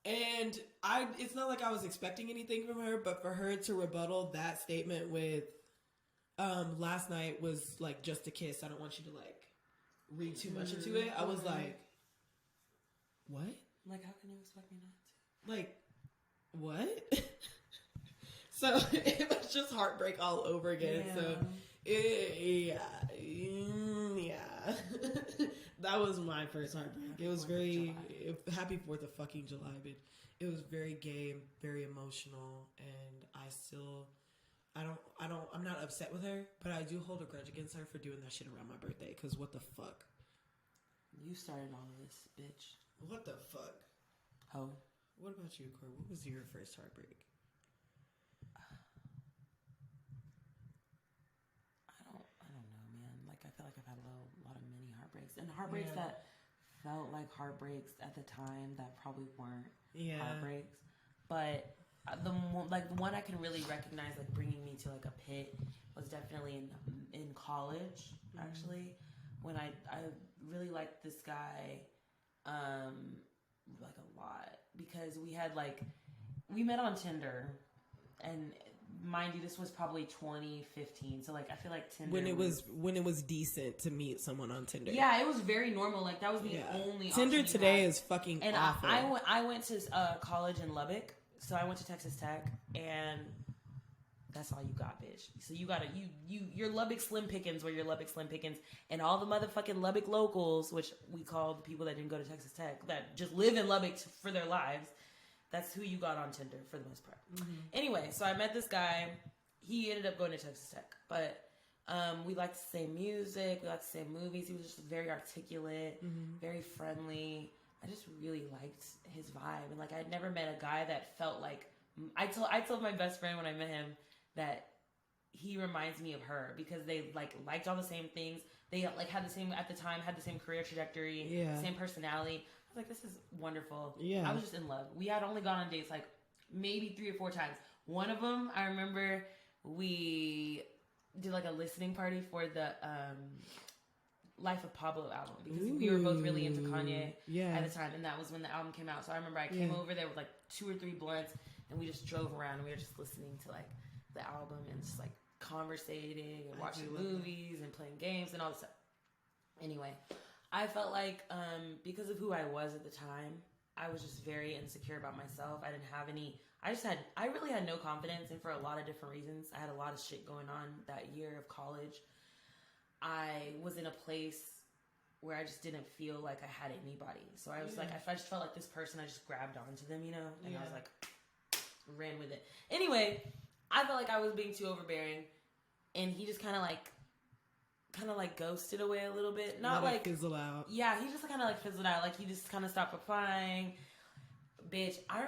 And it's not like I was expecting anything from her, but for her to rebuttal that statement with, last night was, like, just a kiss. I don't want you to, like, read too much into it. I was like, what? Like, how can you expect me not to? Like, what? So it was just heartbreak all over again. Yeah. So, yeah. That was my first heartbreak. It was very happy 4th of fucking July, bitch. It was very gay, very emotional, and I'm not upset with her, but I do hold a grudge against her for doing that shit around my birthday. Cause what the fuck? You started all of this, bitch. What the fuck? Oh. What about you, Cor? What was your first heartbreak? I don't know, man. Like, I feel like I've had a lot of mini heartbreaks, and heartbreaks that felt like heartbreaks at the time that probably weren't heartbreaks. But the one I can really recognize, like bringing me to like a pit, was definitely in college. Actually, when I really liked this guy, like a lot, because we met on Tinder, and mind you, this was probably 2015. So like, I feel like Tinder when it was decent to meet someone on Tinder. Yeah, it was very normal. Like that was the only Tinder option today is fucking and awful. I went to college in Lubbock, so I went to Texas Tech, and that's all you got, bitch. So you gotta your Lubbock Slim Pickens were your Lubbock Slim Pickens, and all the motherfucking Lubbock locals, which we call the people that didn't go to Texas Tech, that just live in Lubbock for their lives. That's who you got on Tinder for the most part. Anyway, so I met this guy. He ended up going to Texas Tech, but we liked the same music. We liked the same movies. He was just very articulate, very friendly. I just really liked his vibe, and like I'd never met a guy that felt like I told my best friend when I met him that he reminds me of her, because they liked all the same things. They had the same career trajectory, same personality. I was like, this is wonderful. Yeah, I was just in love. We had only gone on dates like maybe 3 or 4 times. One of them, I remember we did like a listening party for the Life of Pablo album, because we were both really into Kanye at the time, and that was when the album came out. So I remember I came over there with like 2 or 3 blunts, and we just drove around, and we were just listening to like the album and just like conversating and watching movies and playing games and all this stuff. Anyway, I felt like because of who I was at the time, I was just very insecure about myself. I didn't have any. I really had no confidence, and for a lot of different reasons. I had a lot of shit going on that year of college. I was in a place where I just didn't feel like I had anybody. So I was like, I just felt like this person, I just grabbed onto them, you know? And I was like, ran with it. Anyway, I felt like I was being too overbearing, and he just kind of like ghosted away a little bit. Not like fizzle out. Yeah, he just kind of like fizzled out. Like he just kind of stopped replying. Bitch, I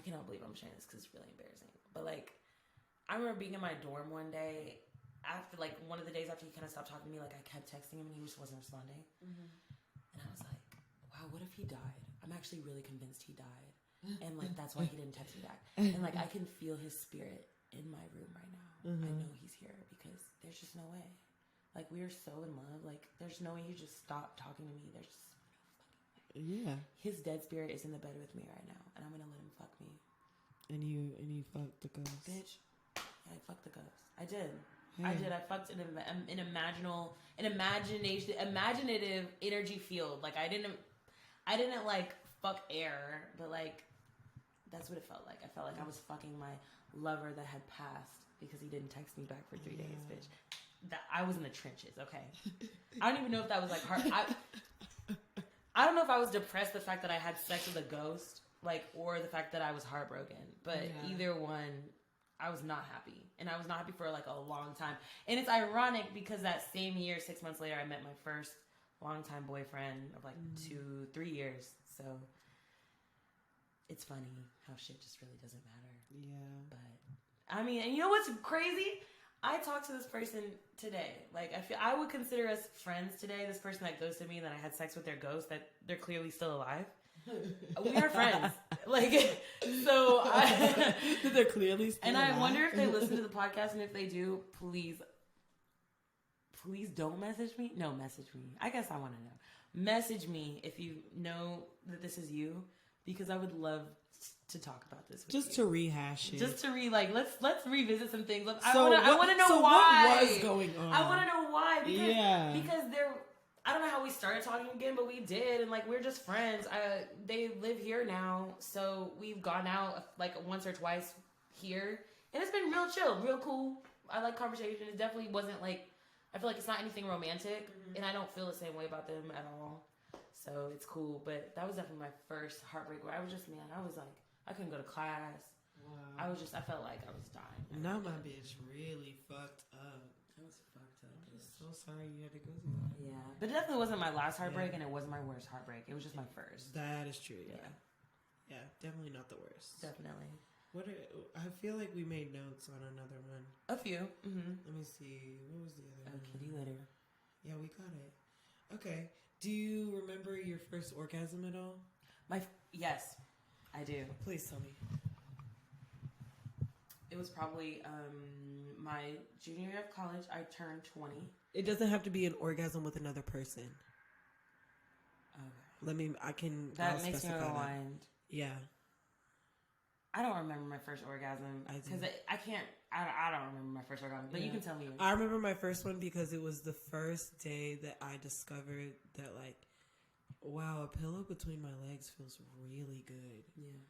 cannot believe I'm sharing this because it's really embarrassing. But like, I remember being in my dorm one day after like one of the days after he kind of stopped talking to me. Like I kept texting him and he just wasn't responding. And I was like, wow, what if he died? I'm actually really convinced he died. And like, that's why he didn't text me back. And like, I can feel his spirit in my room right now. I know he's here, because there's just no way. Like, we are so in love. Like, there's no way he just stopped talking to me. There's just no fucking way. Yeah. His dead spirit is in the bed with me right now, and I'm gonna let him fuck me. And you fucked the ghost. Bitch. I fucked the ghost. I did. Hey. I did. I fucked an imaginative energy field. Like, I didn't like fuck air, but like, that's what it felt like. I felt like I was fucking my lover that had passed because he didn't text me back for 3 days, bitch. That I was in the trenches, okay? I don't even know if that was like hard. I don't know if I was depressed the fact that I had sex with a ghost, like, or the fact that I was heartbroken. But either one, I was not happy. And I was not happy for like a long time. And it's ironic because that same year, 6 months later, I met my first longtime boyfriend of like 2-3 years. So it's funny how shit just really doesn't matter. Yeah. But I mean, and you know what's crazy? I talked to this person today. Like, I would consider us friends today. This person that ghosted me, that I had sex with their ghost, that they're clearly still alive. We are friends. Like, so they're clearly still and alive. I wonder if they listen to the podcast, and if they do, please don't message me. No, message me. I guess I want to know. Message me if you know that this is you, because I would love to talk about this with just you. To rehash it. Just to let's revisit some things. I want to know why. What was going on? I want to know why. Because I don't know how we started talking again, but we did, and like, we're just friends. They live here now, so we've gone out like once or twice here, and it's been real chill, real cool. I like conversation. It definitely wasn't like I feel like it's not anything romantic, and I don't feel the same way about them at all. So it's cool. But that was definitely my first heartbreak where I was just, man, I was like, I couldn't go to class. Wow. I felt like I was dying. Now my bitch really fucked up. I was fucked up. I'm so sorry you had to go through that. Yeah. But it definitely wasn't my last heartbreak, and it wasn't my worst heartbreak. It was just my first. That is true, yeah. Yeah, definitely not the worst. Definitely. I feel like we made notes on another one. A few. Let me see. What was the other one? Kitty litter. Yeah, we got it. Okay. Do you remember your first orgasm at all? Yes, I do. Please tell me. It was probably my junior year of college. I turned 20. It doesn't have to be an orgasm with another person. Okay. That makes me rewind. Yeah. I don't remember my first orgasm because I don't remember my first orgasm, but you can tell me. I remember my first one because it was the first day that I discovered that, like, wow, a pillow between my legs feels really good. Yeah.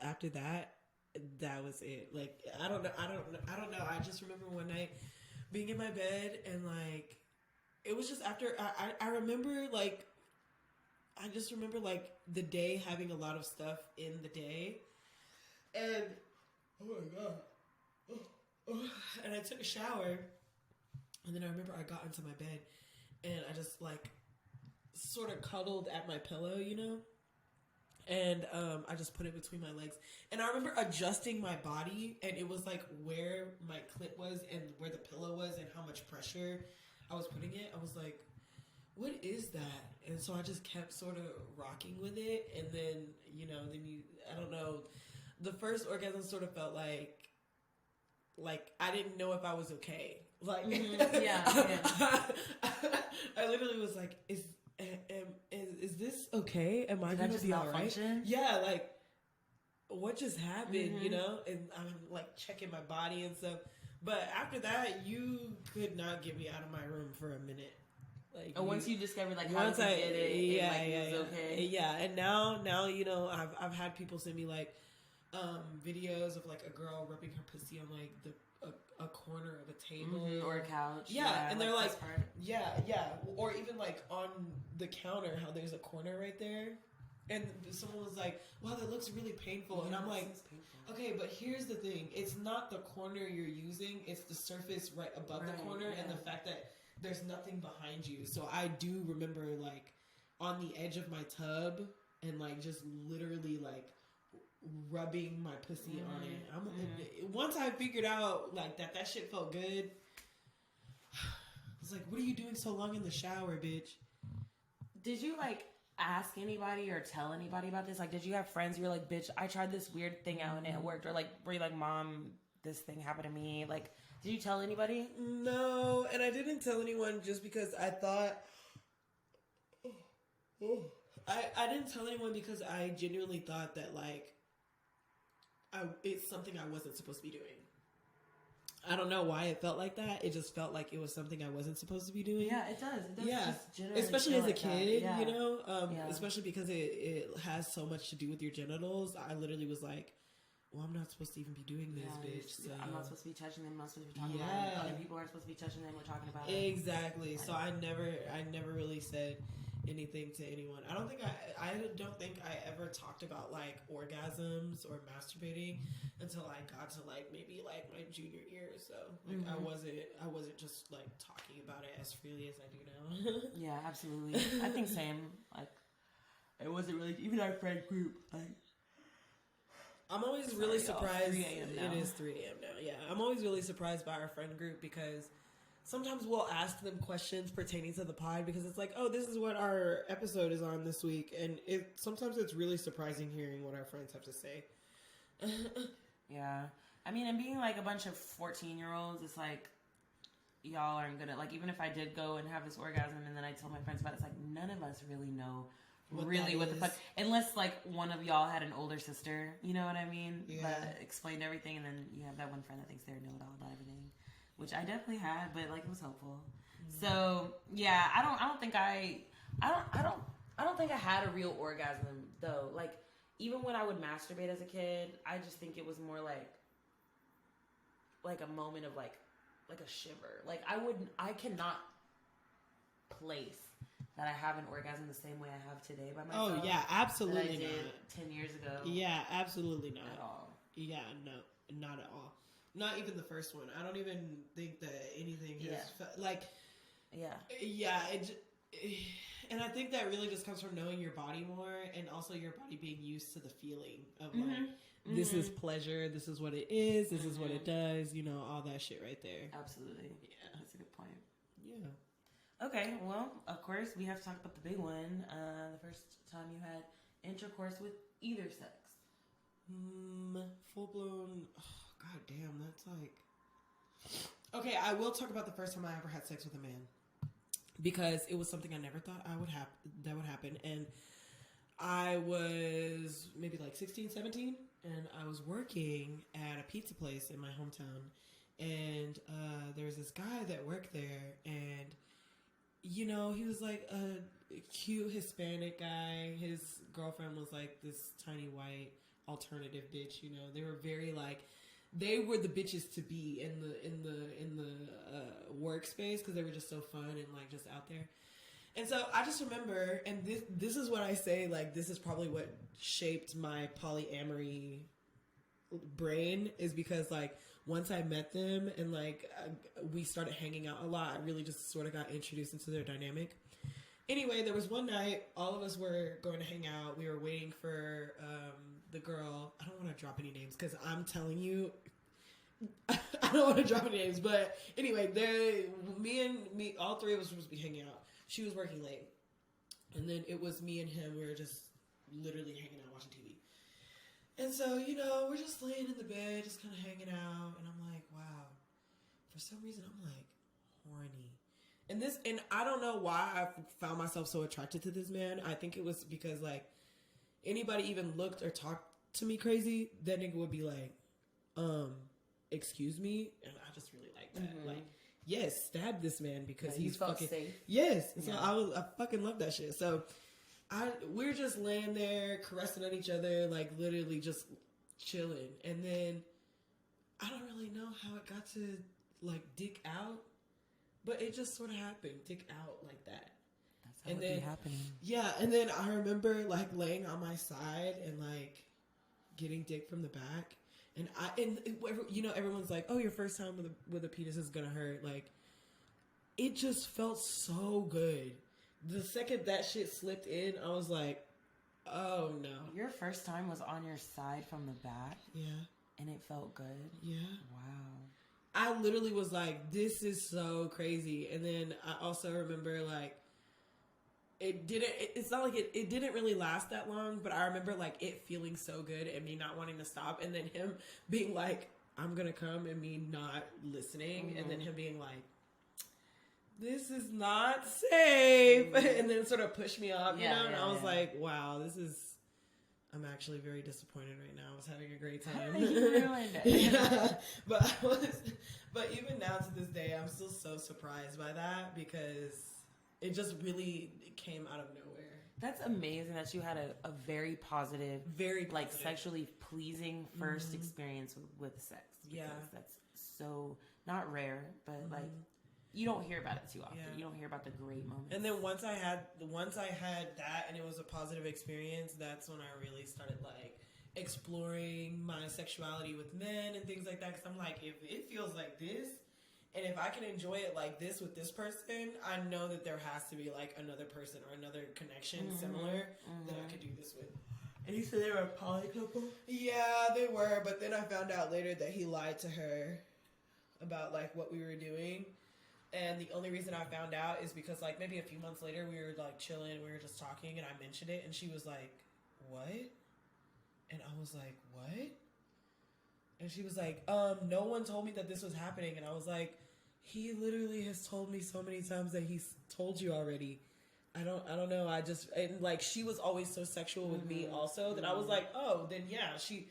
After that was it. Like, I don't know. I just remember one night being in my bed and, like, it was just after I remember, like, I just remember, like, the day having a lot of stuff in the day. And, oh my God. And I took a shower. And then I remember I got into my bed. And I just, like, sort of cuddled at my pillow, you know? And I just put it between my legs. And I remember adjusting my body. And it was, like, where my clit was and where the pillow was and how much pressure I was putting it. I was like, what is that? And so I just kept sort of rocking with it. And then, I don't know, the first orgasm sort of felt like I didn't know if I was okay. Like, I literally was like, is this okay? Am I going to be all right? Yeah, like, what just happened, you know? And I'm like checking my body and stuff. But after that, you could not get me out of my room for a minute. Like, once you discovered, like, how to get it, it was okay. Yeah, and now I've had people send me, like, videos of, like, a girl rubbing her pussy on, like, a corner of a table or a couch. Yeah, and they're like, or even, like, on the counter, how there's a corner right there. And someone was like, wow, that looks really painful. And I'm like, okay, but here's the thing. It's not the corner you're using. It's the surface right above the corner and the fact that there's nothing behind you. So I do remember, like, on the edge of my tub and, like, just literally, like, rubbing my pussy on it. Once I figured out, like, that shit felt good, I was like, what are you doing so long in the shower, bitch? Did you, like, ask anybody or tell anybody about this? Like, did you have friends who were like, bitch, I tried this weird thing out and it worked? Or, like, were you like, Mom, this thing happened to me? Like, did you tell anybody? No, and I didn't tell anyone just because I thought... I didn't tell anyone because I genuinely thought that, like, it's something I wasn't supposed to be doing. I don't know why it felt like that. It just felt like it was something I wasn't supposed to be doing. Yeah, it does. It does. Yeah, just generally especially as a kid, you know. Especially because it has so much to do with your genitals. I literally was like, well, I'm not supposed to even be doing this, bitch. So. I'm not supposed to be touching them. I'm not supposed to be talking about them. Other people aren't supposed to be touching them. We're talking about it. Exactly. So I never really said anything to anyone. I don't think I ever talked about, like, orgasms or masturbating until I got to, like, maybe, like, my junior year or so. Like, I wasn't just, like, talking about it as freely as I do now. Yeah, absolutely. I think same. Like, it wasn't really, even our friend group, like, I'm always really surprised. 3 a.m. now. It is 3 a.m. now. Yeah, I'm always really surprised by our friend group because sometimes we'll ask them questions pertaining to the pod because it's like, oh, this is what our episode is on this week, and sometimes it's really surprising hearing what our friends have to say. Yeah, I mean, and being like a bunch of 14-year-olds, it's like y'all aren't gonna, like, even if I did go and have this orgasm and then I tell my friends about it, it's like none of us really know. What the fuck, unless, like, one of y'all had an older sister, you know what I mean? Yeah. That explained everything, and then you have that one friend that thinks they know it all about everything, which I definitely had, but, like, it was helpful. So yeah, I don't think I had a real orgasm though. Like, even when I would masturbate as a kid, I just think it was more like a moment of, like like a shiver. Like I cannot place that I have an orgasm the same way I have today by myself. Oh yeah, absolutely that I did not. 10 years ago. Yeah, absolutely not at all. Yeah, no, not at all. Not even the first one. I don't even think that anything has like. Yeah, and I think that really just comes from knowing your body more, and also your body being used to the feeling of like, this is pleasure, this is what it is, this is what it does, you know, all that shit right there. Absolutely. Yeah. That's a good point. Yeah. Okay, well, of course, we have to talk about the big one. The first time you had intercourse with either sex. Full blown. Oh, God damn, that's like. Okay, I will talk about the first time I ever had sex with a man, because it was something I never thought that would happen. And I was maybe like 16, 17, and I was working at a pizza place in my hometown. And there was this guy that worked there, and, you know, he was like a cute Hispanic guy. His girlfriend was like this tiny white alternative bitch, you know. They were very like, they were the bitches to be in the workspace, because they were just so fun and like just out there. And so I just remember, and this is what I say, like, this is probably what shaped my polyamory brain, is because like once I met them and like we started hanging out a lot, I really just sort of got introduced into their dynamic. Anyway, there was one night, all of us were going to hang out. We were waiting for the girl. I don't want to drop any names, because I'm telling you, I don't want to drop any names. But anyway, me, all three of us were supposed to be hanging out. She was working late. And then it was me and him. We were just literally hanging out, watching TV. And so, you know, we're just laying in the bed, just kind of hanging out. And I'm like, wow. For some reason, I'm like horny. And I don't know why I found myself so attracted to this man. I think it was because, like, anybody even looked or talked to me crazy, that nigga would be like, excuse me? And I just really like that. Mm-hmm. Like, yes, stab this man, because he's fucking safe. Yes. So I fucking love that shit. So we're just laying there caressing at each other, like literally just chilling. And then I don't really know how it got to like dick out, but it just sort of happened. Dick out like that. That's how it be happening. Yeah, and then I remember like laying on my side and like getting dick from the back. And you know, everyone's like, oh, your first time with a penis is gonna hurt. Like, it just felt so good. The second that shit slipped in, I was like, oh no. Your first time was on your side from the back? Yeah. And it felt good? Yeah. Wow. I literally was like, this is so crazy. And then I also remember like, it's not like it didn't really last that long, but I remember like it feeling so good and me not wanting to stop, and then him being like, I'm gonna come, and me not listening. Mm-hmm. And then him being like, this is not safe. Mm-hmm. And then sort of pushed me up, you know? And I was like, wow, I'm actually very disappointed right now. I was having a great time. You ruined it. Yeah. But even now to this day, I'm still so surprised by that, because it just really came out of nowhere. That's amazing that you had a very positive, like sexually pleasing first experience with sex. Yeah. That's so not rare, but like you don't hear about it too often. Yeah. You don't hear about the great moments. And then once I had that and it was a positive experience, that's when I really started like exploring my sexuality with men and things like that. Because I'm like, if it feels like this, and if I can enjoy it like this with this person, I know that there has to be like another person or another connection similar that I could do this with. And you said they were a poly couple? Yeah, they were. But then I found out later that he lied to her about like what we were doing. And the only reason I found out is because like maybe a few months later we were like chilling, we were just talking, and I mentioned it, and she was like, what? And I was like, what? And she was like, no one told me that this was happening. And I was like, he literally has told me so many times that he's told you already. I don't know. And like, she was always so sexual with me also that I was like, oh, then yeah, she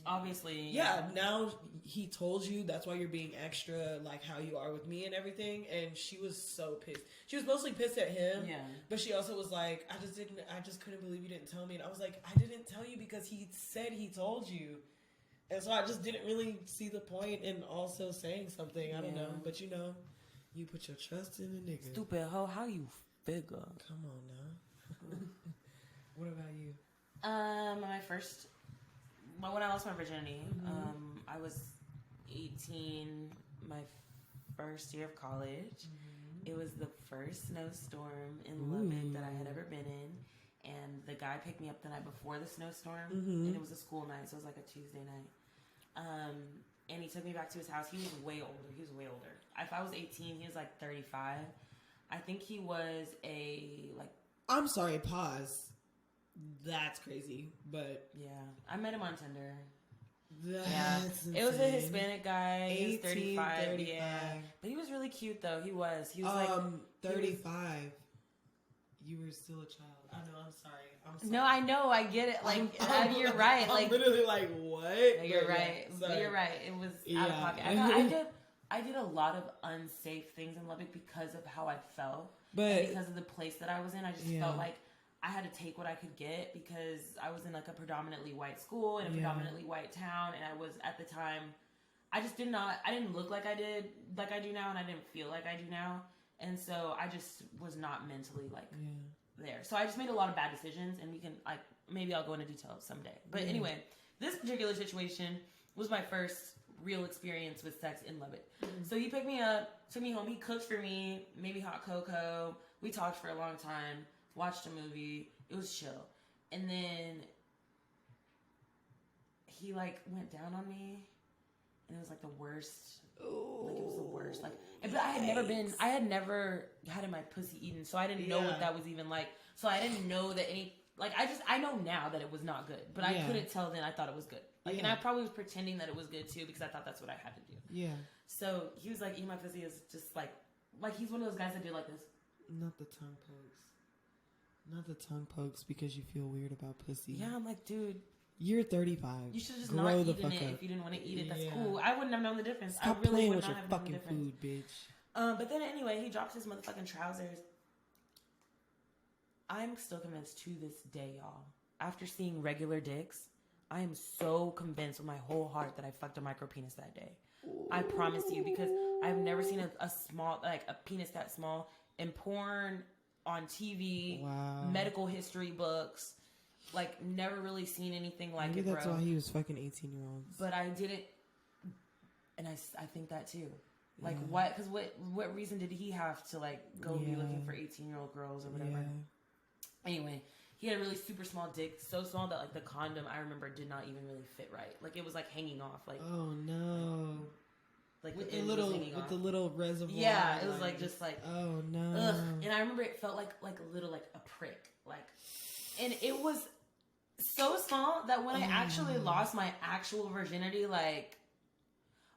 obviously. Yeah. Now he told you, that's why you're being extra, like how you are with me and everything. And she was so pissed. She was mostly pissed at him. Yeah. But she also was like, I just couldn't believe you didn't tell me. And I was like, I didn't tell you because he said he told you. And so I just didn't really see the point in also saying something. I don't know. But you know, you put your trust in a nigga. Stupid hoe, how you figure? Come on now. What about you? When I lost my virginity, I was 18, my first year of college. It was the first snowstorm in Lubbock that I had ever been in. And the guy picked me up the night before the snowstorm. And it was a school night, so it was like a Tuesday night. And he took me back to his house. He was way older. If I was 18, he was like 35. I think he was I'm sorry, pause. That's crazy, but... Yeah. I met him on Tinder. That's insane. It was a Hispanic guy. He was 35. Yeah. But he was really cute, though. He was. He was like... 35. You were still a child. I know, I'm sorry. No, I know. I get it. Like, you're right. I'm literally like, what? No, you're right. Yeah, you're right. It was out of pocket. I did a lot of unsafe things in Lubbock because of how I felt. And because of the place that I was in, I just felt like I had to take what I could get because I was in like a predominantly white school in a predominantly white town, and I was at the time, I didn't look like I do now, and I didn't feel like I do now, and so I just was not mentally there. So I just made a lot of bad decisions, and maybe I'll go into detail someday. But anyway, this particular situation was my first real experience with sex in Lubbock. So he picked me up, took me home. He cooked for me, made me hot cocoa. We talked for a long time, watched a movie. It was chill. And then he went down on me, and it was the worst. It was the worst. But I had never had my pussy eaten, so I didn't know what that was even like. So I didn't know that I know now that it was not good, but I couldn't tell then. I thought it was good. And I probably was pretending that it was good too because I thought that's what I had to do. Yeah. So he was eating my pussy is just he's one of those guys that do like this. Not the tongue pokes. Not the tongue pokes because you feel weird about pussy. Yeah, I'm like, dude. You're 35. You should have just not eaten it if you didn't want to eat it. That's cool. I wouldn't have known the difference. Stop playing with your fucking food, bitch. But then anyway, he drops his motherfucking trousers. I'm still convinced to this day, y'all. After seeing regular dicks, I am so convinced with my whole heart that I fucked a micro penis that day. I promise you, because I've never seen a small, a penis that small in porn, on TV, medical history books. Never really seen anything like Maybe it, bro. That's why he was fucking 18-year-olds. But I didn't, and I think that too. What? Because what reason did he have to go be looking for 18-year-old girls or whatever? Yeah. Anyway, he had a really super small dick, so small that the condom I remember did not even really fit right. It was hanging off. Oh no. With the little reservoir. Yeah, it was just oh no. Ugh. And I remember it felt like a little a prick. And it was so small that when I actually lost my actual virginity,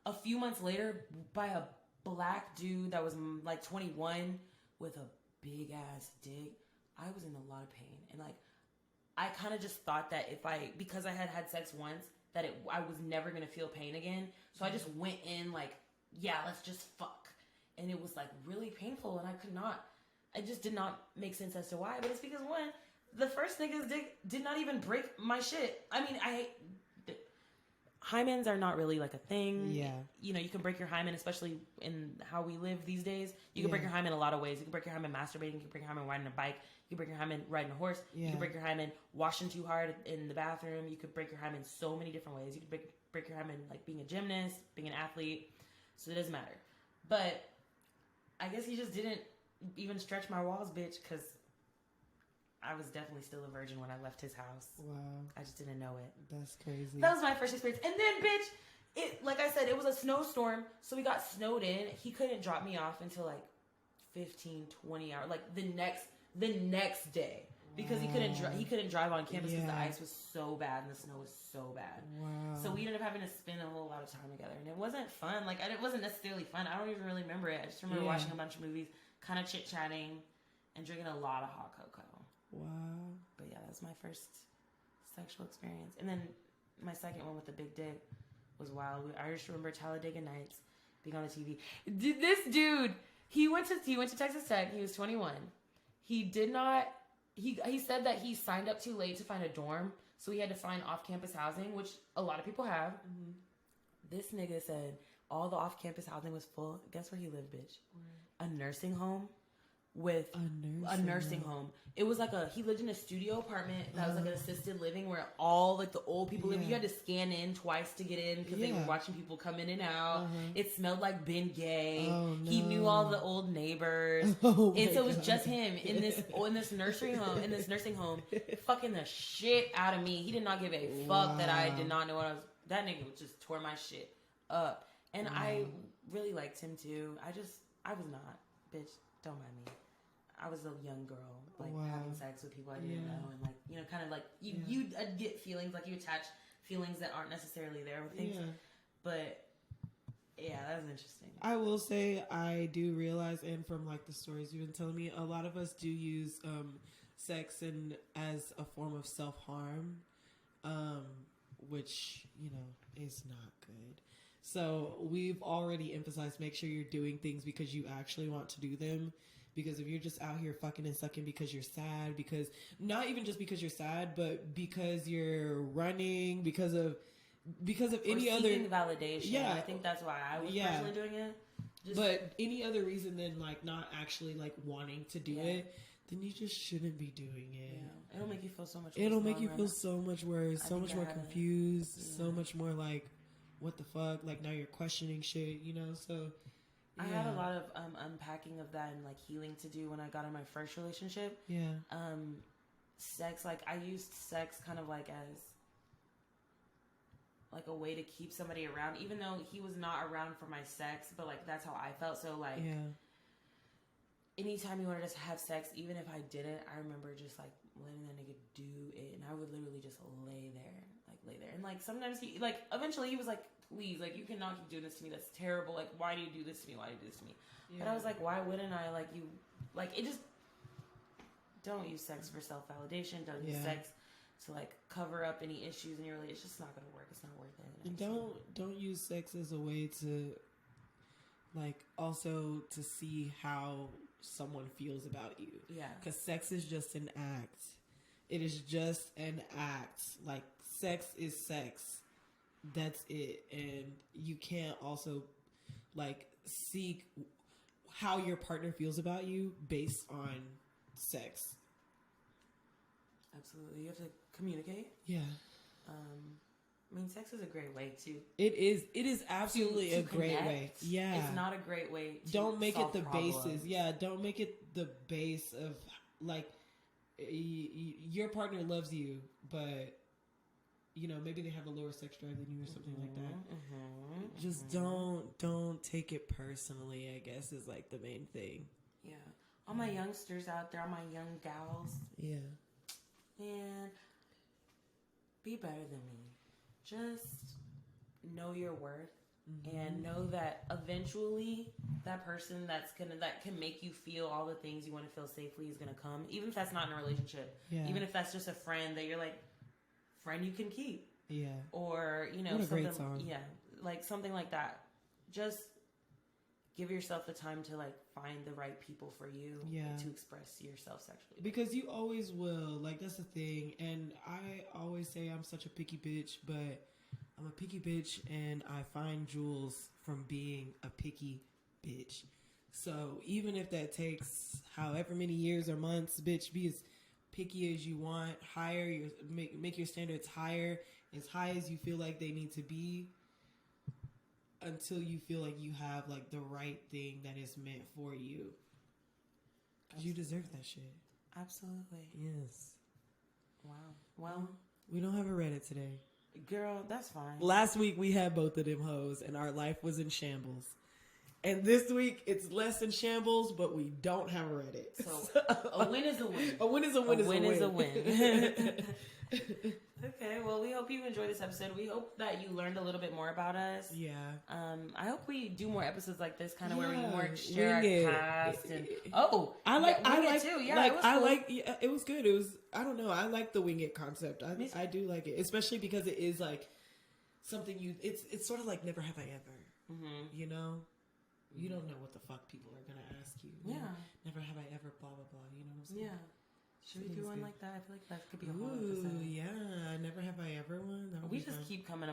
a few months later, by a black dude that was 21 with a big ass dick, I was in a lot of pain. And I kind of just thought that because I had sex once, that I was never going to feel pain again. So I just went in let's just fuck. And it was really painful, and I could not. It just did not make sense as to why. But it's because one, the first nigga's dick did not even break my shit. I mean, hymens are not really a thing. Yeah. You know, you can break your hymen, especially in how we live these days. You can break your hymen a lot of ways. You can break your hymen masturbating. You can break your hymen riding a bike. You can break your hymen riding a horse. Yeah. You can break your hymen washing too hard in the bathroom. You could break your hymen so many different ways. You could break your hymen being a gymnast, being an athlete. So it doesn't matter. But I guess he just didn't even stretch my walls, bitch, because I was definitely still a virgin when I left his house. Wow. I just didn't know it. That's crazy. That was my first experience. And then, bitch, like I said, it was a snowstorm, so we got snowed in. He couldn't drop me off until 15, 20 hours, the next day. Because he couldn't drive on campus because the ice was so bad and the snow was so bad. Wow. So we ended up having to spend a whole lot of time together. And it wasn't fun. It wasn't necessarily fun. I don't even really remember it. I just remember watching a bunch of movies, kind of chit-chatting, and drinking a lot of hot cocoa. Wow. But yeah, that was my first sexual experience. And then my second one with the big dick was wild. I just remember Talladega Nights being on the TV. This dude, he went to Texas Tech. He was 21. he said that he signed up too late to find a dorm, so he had to find off-campus housing, which a lot of people have. Mm-hmm. This nigga said all the off-campus housing was full. Guess where he lived, bitch? Where? A nursing home. With a nursing home. It was like he lived in a studio apartment that was like an assisted living where all like the old people live. You had to scan in twice to get in because they were watching people come in and out. It smelled like Ben Gay. Oh, no. He knew all the old neighbors. And so it was just him in this nursing home, fucking the shit out of me. He did not give a fuck that I did not know what I was. That nigga just tore my shit up. And I really liked him too. I was not, bitch. Don't mind me. I was a young girl, like having sex with people I didn't know, and like kind of like you get feelings, like you attach feelings that aren't necessarily there with things. Yeah. But yeah, that was interesting. I will say I do realize, and from like the stories you've been telling me, a lot of us do use sex as a form of self-harm, which is not good. So we've already emphasized, make sure you're doing things because you actually want to do them. Because if you're just out here fucking and sucking because you're sad, because not even just because you're sad, but because you're running, because of any other validation. Yeah, I think that's why I was personally doing it. But any other reason than like not actually like wanting to do it, then you just shouldn't be doing it. Yeah, it'll make you feel so much worse. It'll make you feel so much worse, so much more confused, so much more like, what the fuck? Like now you're questioning shit, so. I had a lot of unpacking of that and like healing to do when I got in my first relationship. Yeah. Sex, like I used sex kind of like as like a way to keep somebody around, even though he was not around for my sex, but like that's how I felt. So like anytime he wanted us to have sex, even if I didn't, I remember just like letting that nigga do it, and I would literally just lay there. And like sometimes he like eventually he was like, please, like, you cannot keep doing this to me. That's terrible. Like, why do you do this to me? Why do you do this to me? Yeah. But I was like, why wouldn't I? Like, you, like, it just, don't use sex for self-validation. Don't use sex to, like, cover up any issues in your relationship. It's just not going to work. It's not worth it. And don't use sex as a way to, like, also to see how someone feels about you. Yeah. Because sex is just an act. It is just an act. Like, sex is sex. That's it. And you can't also like seek how your partner feels about you based on sex. Absolutely. You have to communicate. Yeah. I mean, sex is a great way to. It is absolutely a great way. Yeah. It's not a great way to don't make it the problems. basis. Yeah. Don't make it the base of like your partner loves you, but maybe they have a lower sex drive than you or something like that. Just don't take it personally, I guess, is like the main thing. Yeah. All my youngsters out there, all my young gals. Yeah. Man, be better than me. Just know your worth and know that eventually that person that can make you feel all the things you want to feel safely is going to come. Even if that's not in a relationship. Yeah. Even if that's just a friend that you're like, friend you can keep. Yeah. Or, what a something, great song. Yeah. Like something like that. Just give yourself the time to like find the right people for you to express yourself sexually. Because you always will. Like that's the thing. And I always say I'm such a picky bitch, but I'm a picky bitch and I find jewels from being a picky bitch. So even if that takes however many years or months, bitch, be as picky as you want, make your standards higher, as high as you feel like they need to be, until you feel like you have like the right thing that is meant for you. Because you deserve that shit. Absolutely. Yes. Wow. Well, we don't have a Reddit today. Girl, that's fine. Last week we had both of them hoes and our life was in shambles. And this week, it's less in shambles, but we don't have a Reddit. So, a win is a win. A win is a win. A win is a win. Okay, well, we hope you enjoyed this episode. We hope that you learned a little bit more about us. Yeah. I hope we do more episodes like this, kind of where we more share our past. And, I like it too. Yeah, like, it was cool. It was good. It was, I don't know. I like the wing it concept. I do like it, especially because it is like something it's sort of like never have I ever, you know? You don't know what the fuck people are going to ask you. Yeah. Never have I ever blah, blah, blah. You know what I'm saying? Yeah. Should we do one like that? I feel like that could be a whole episode. Yeah. Never have I ever one. We just keep coming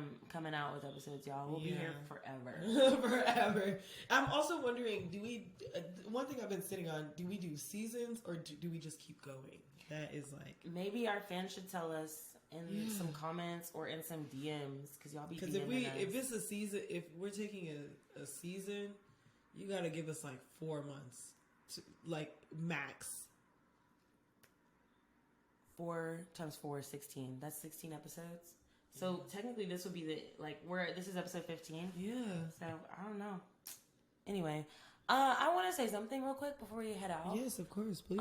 out with episodes, y'all. We'll be here forever. Forever. I'm also wondering, do we? One thing I've been sitting on: do we do seasons or do we just keep going? That is like maybe our fans should tell us in some comments or in some DMs because y'all be. Because if it's a season, if we're taking a season, you got to give us like 4 months, like max. 4 times 4 is 16. That's 16 episodes. So technically, this would be this is episode 15. Yeah. So I don't know. Anyway, I want to say something real quick before we head out. Yes, of course, please.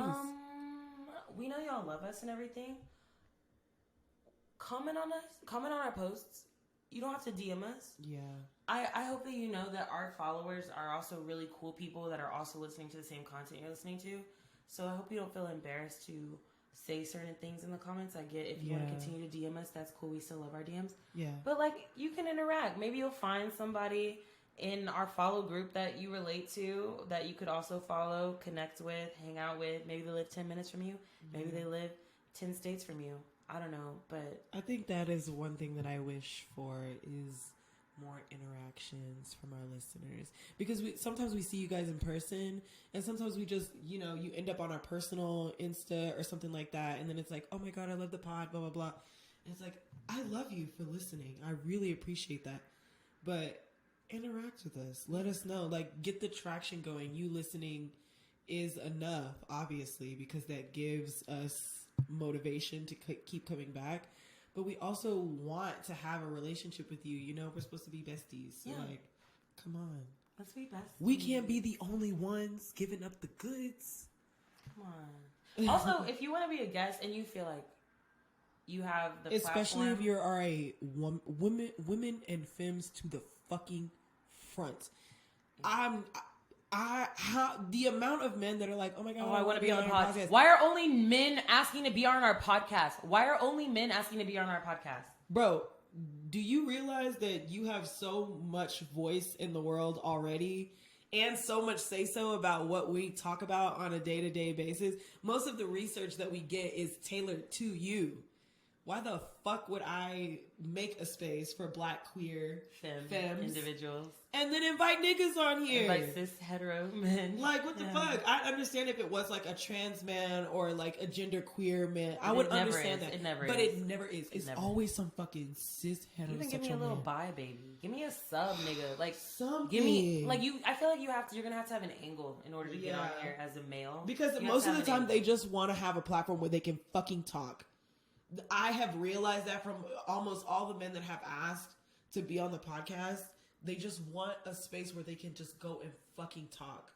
We know y'all love us and everything. Comment on us. Comment on our posts. You don't have to DM us. Yeah. I hope that you know that our followers are also really cool people that are also listening to the same content you're listening to. So I hope you don't feel embarrassed to say certain things in the comments. I get if you want to continue to DM us, that's cool. We still love our DMs. Yeah. But you can interact. Maybe you'll find somebody in our follow group that you relate to that you could also follow, connect with, hang out with. Maybe they live 10 minutes from you. Maybe they live 10 states from you. I don't know, but I think that is one thing that I wish for is more interactions from our listeners, because sometimes we see you guys in person and sometimes we just, you end up on our personal Insta or something like that. And then it's like, oh my God, I love the pod, blah, blah, blah. And it's like, I love you for listening. I really appreciate that. But interact with us. Let us know, get the traction going. You listening is enough, obviously, because that gives us motivation to keep coming back. But we also want to have a relationship with you. We're supposed to be besties. So, come on. Let's be besties. We can't be the only ones giving up the goods. Come on. Also, if you want to be a guest and you feel like you have the especially platform, if you are a women and femmes to the fucking front. The amount of men that are like, oh my God, I want to be on the podcast. Why are only men asking to be on our podcast? Why are only men asking to be on our podcast? Bro, do you realize that you have so much voice in the world already and so much say-so about what we talk about on a day-to-day basis? Most of the research that we get is tailored to you. Why the fuck would I make a space for black queer femmes individuals and then invite niggas on here? Invite cis hetero men. What the fuck? I understand if it was a trans man or a gender queer man. I would understand that. It never but is. It never is. It's always some fucking cis heterosexual Even give me a little bye, baby. Give me a sub, nigga. Something. Give me I feel like you're gonna have to have an angle in order to get on here as a male. Because most of the time they just want to have a platform where they can fucking talk. I have realized that from almost all the men that have asked to be on the podcast, they just want a space where they can just go and fucking talk.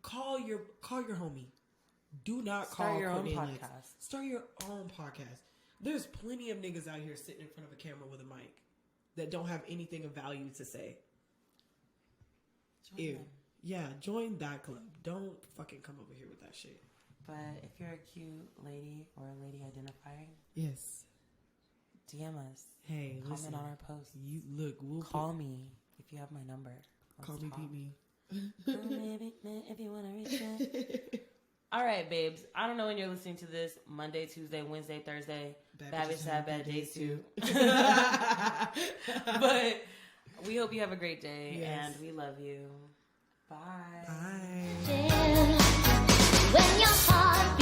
Call your homie. Do not call your own podcast. Start your own podcast. There's plenty of niggas out here sitting in front of a camera with a mic that don't have anything of value to say. Ew. Yeah, join that club. Don't fucking come over here with that shit. But if you're a cute lady or a lady identifying, yes, DM us. Hey, comment listen, on our posts. We'll call me if you have my number. Call me, beat me. If you want to reach me. All right, babes. I don't know when you're listening to this. Monday, Tuesday, Wednesday, Thursday. Bad bitches have bad days too. But we hope you have a great day, and we love you. Bye. Bye. When your heart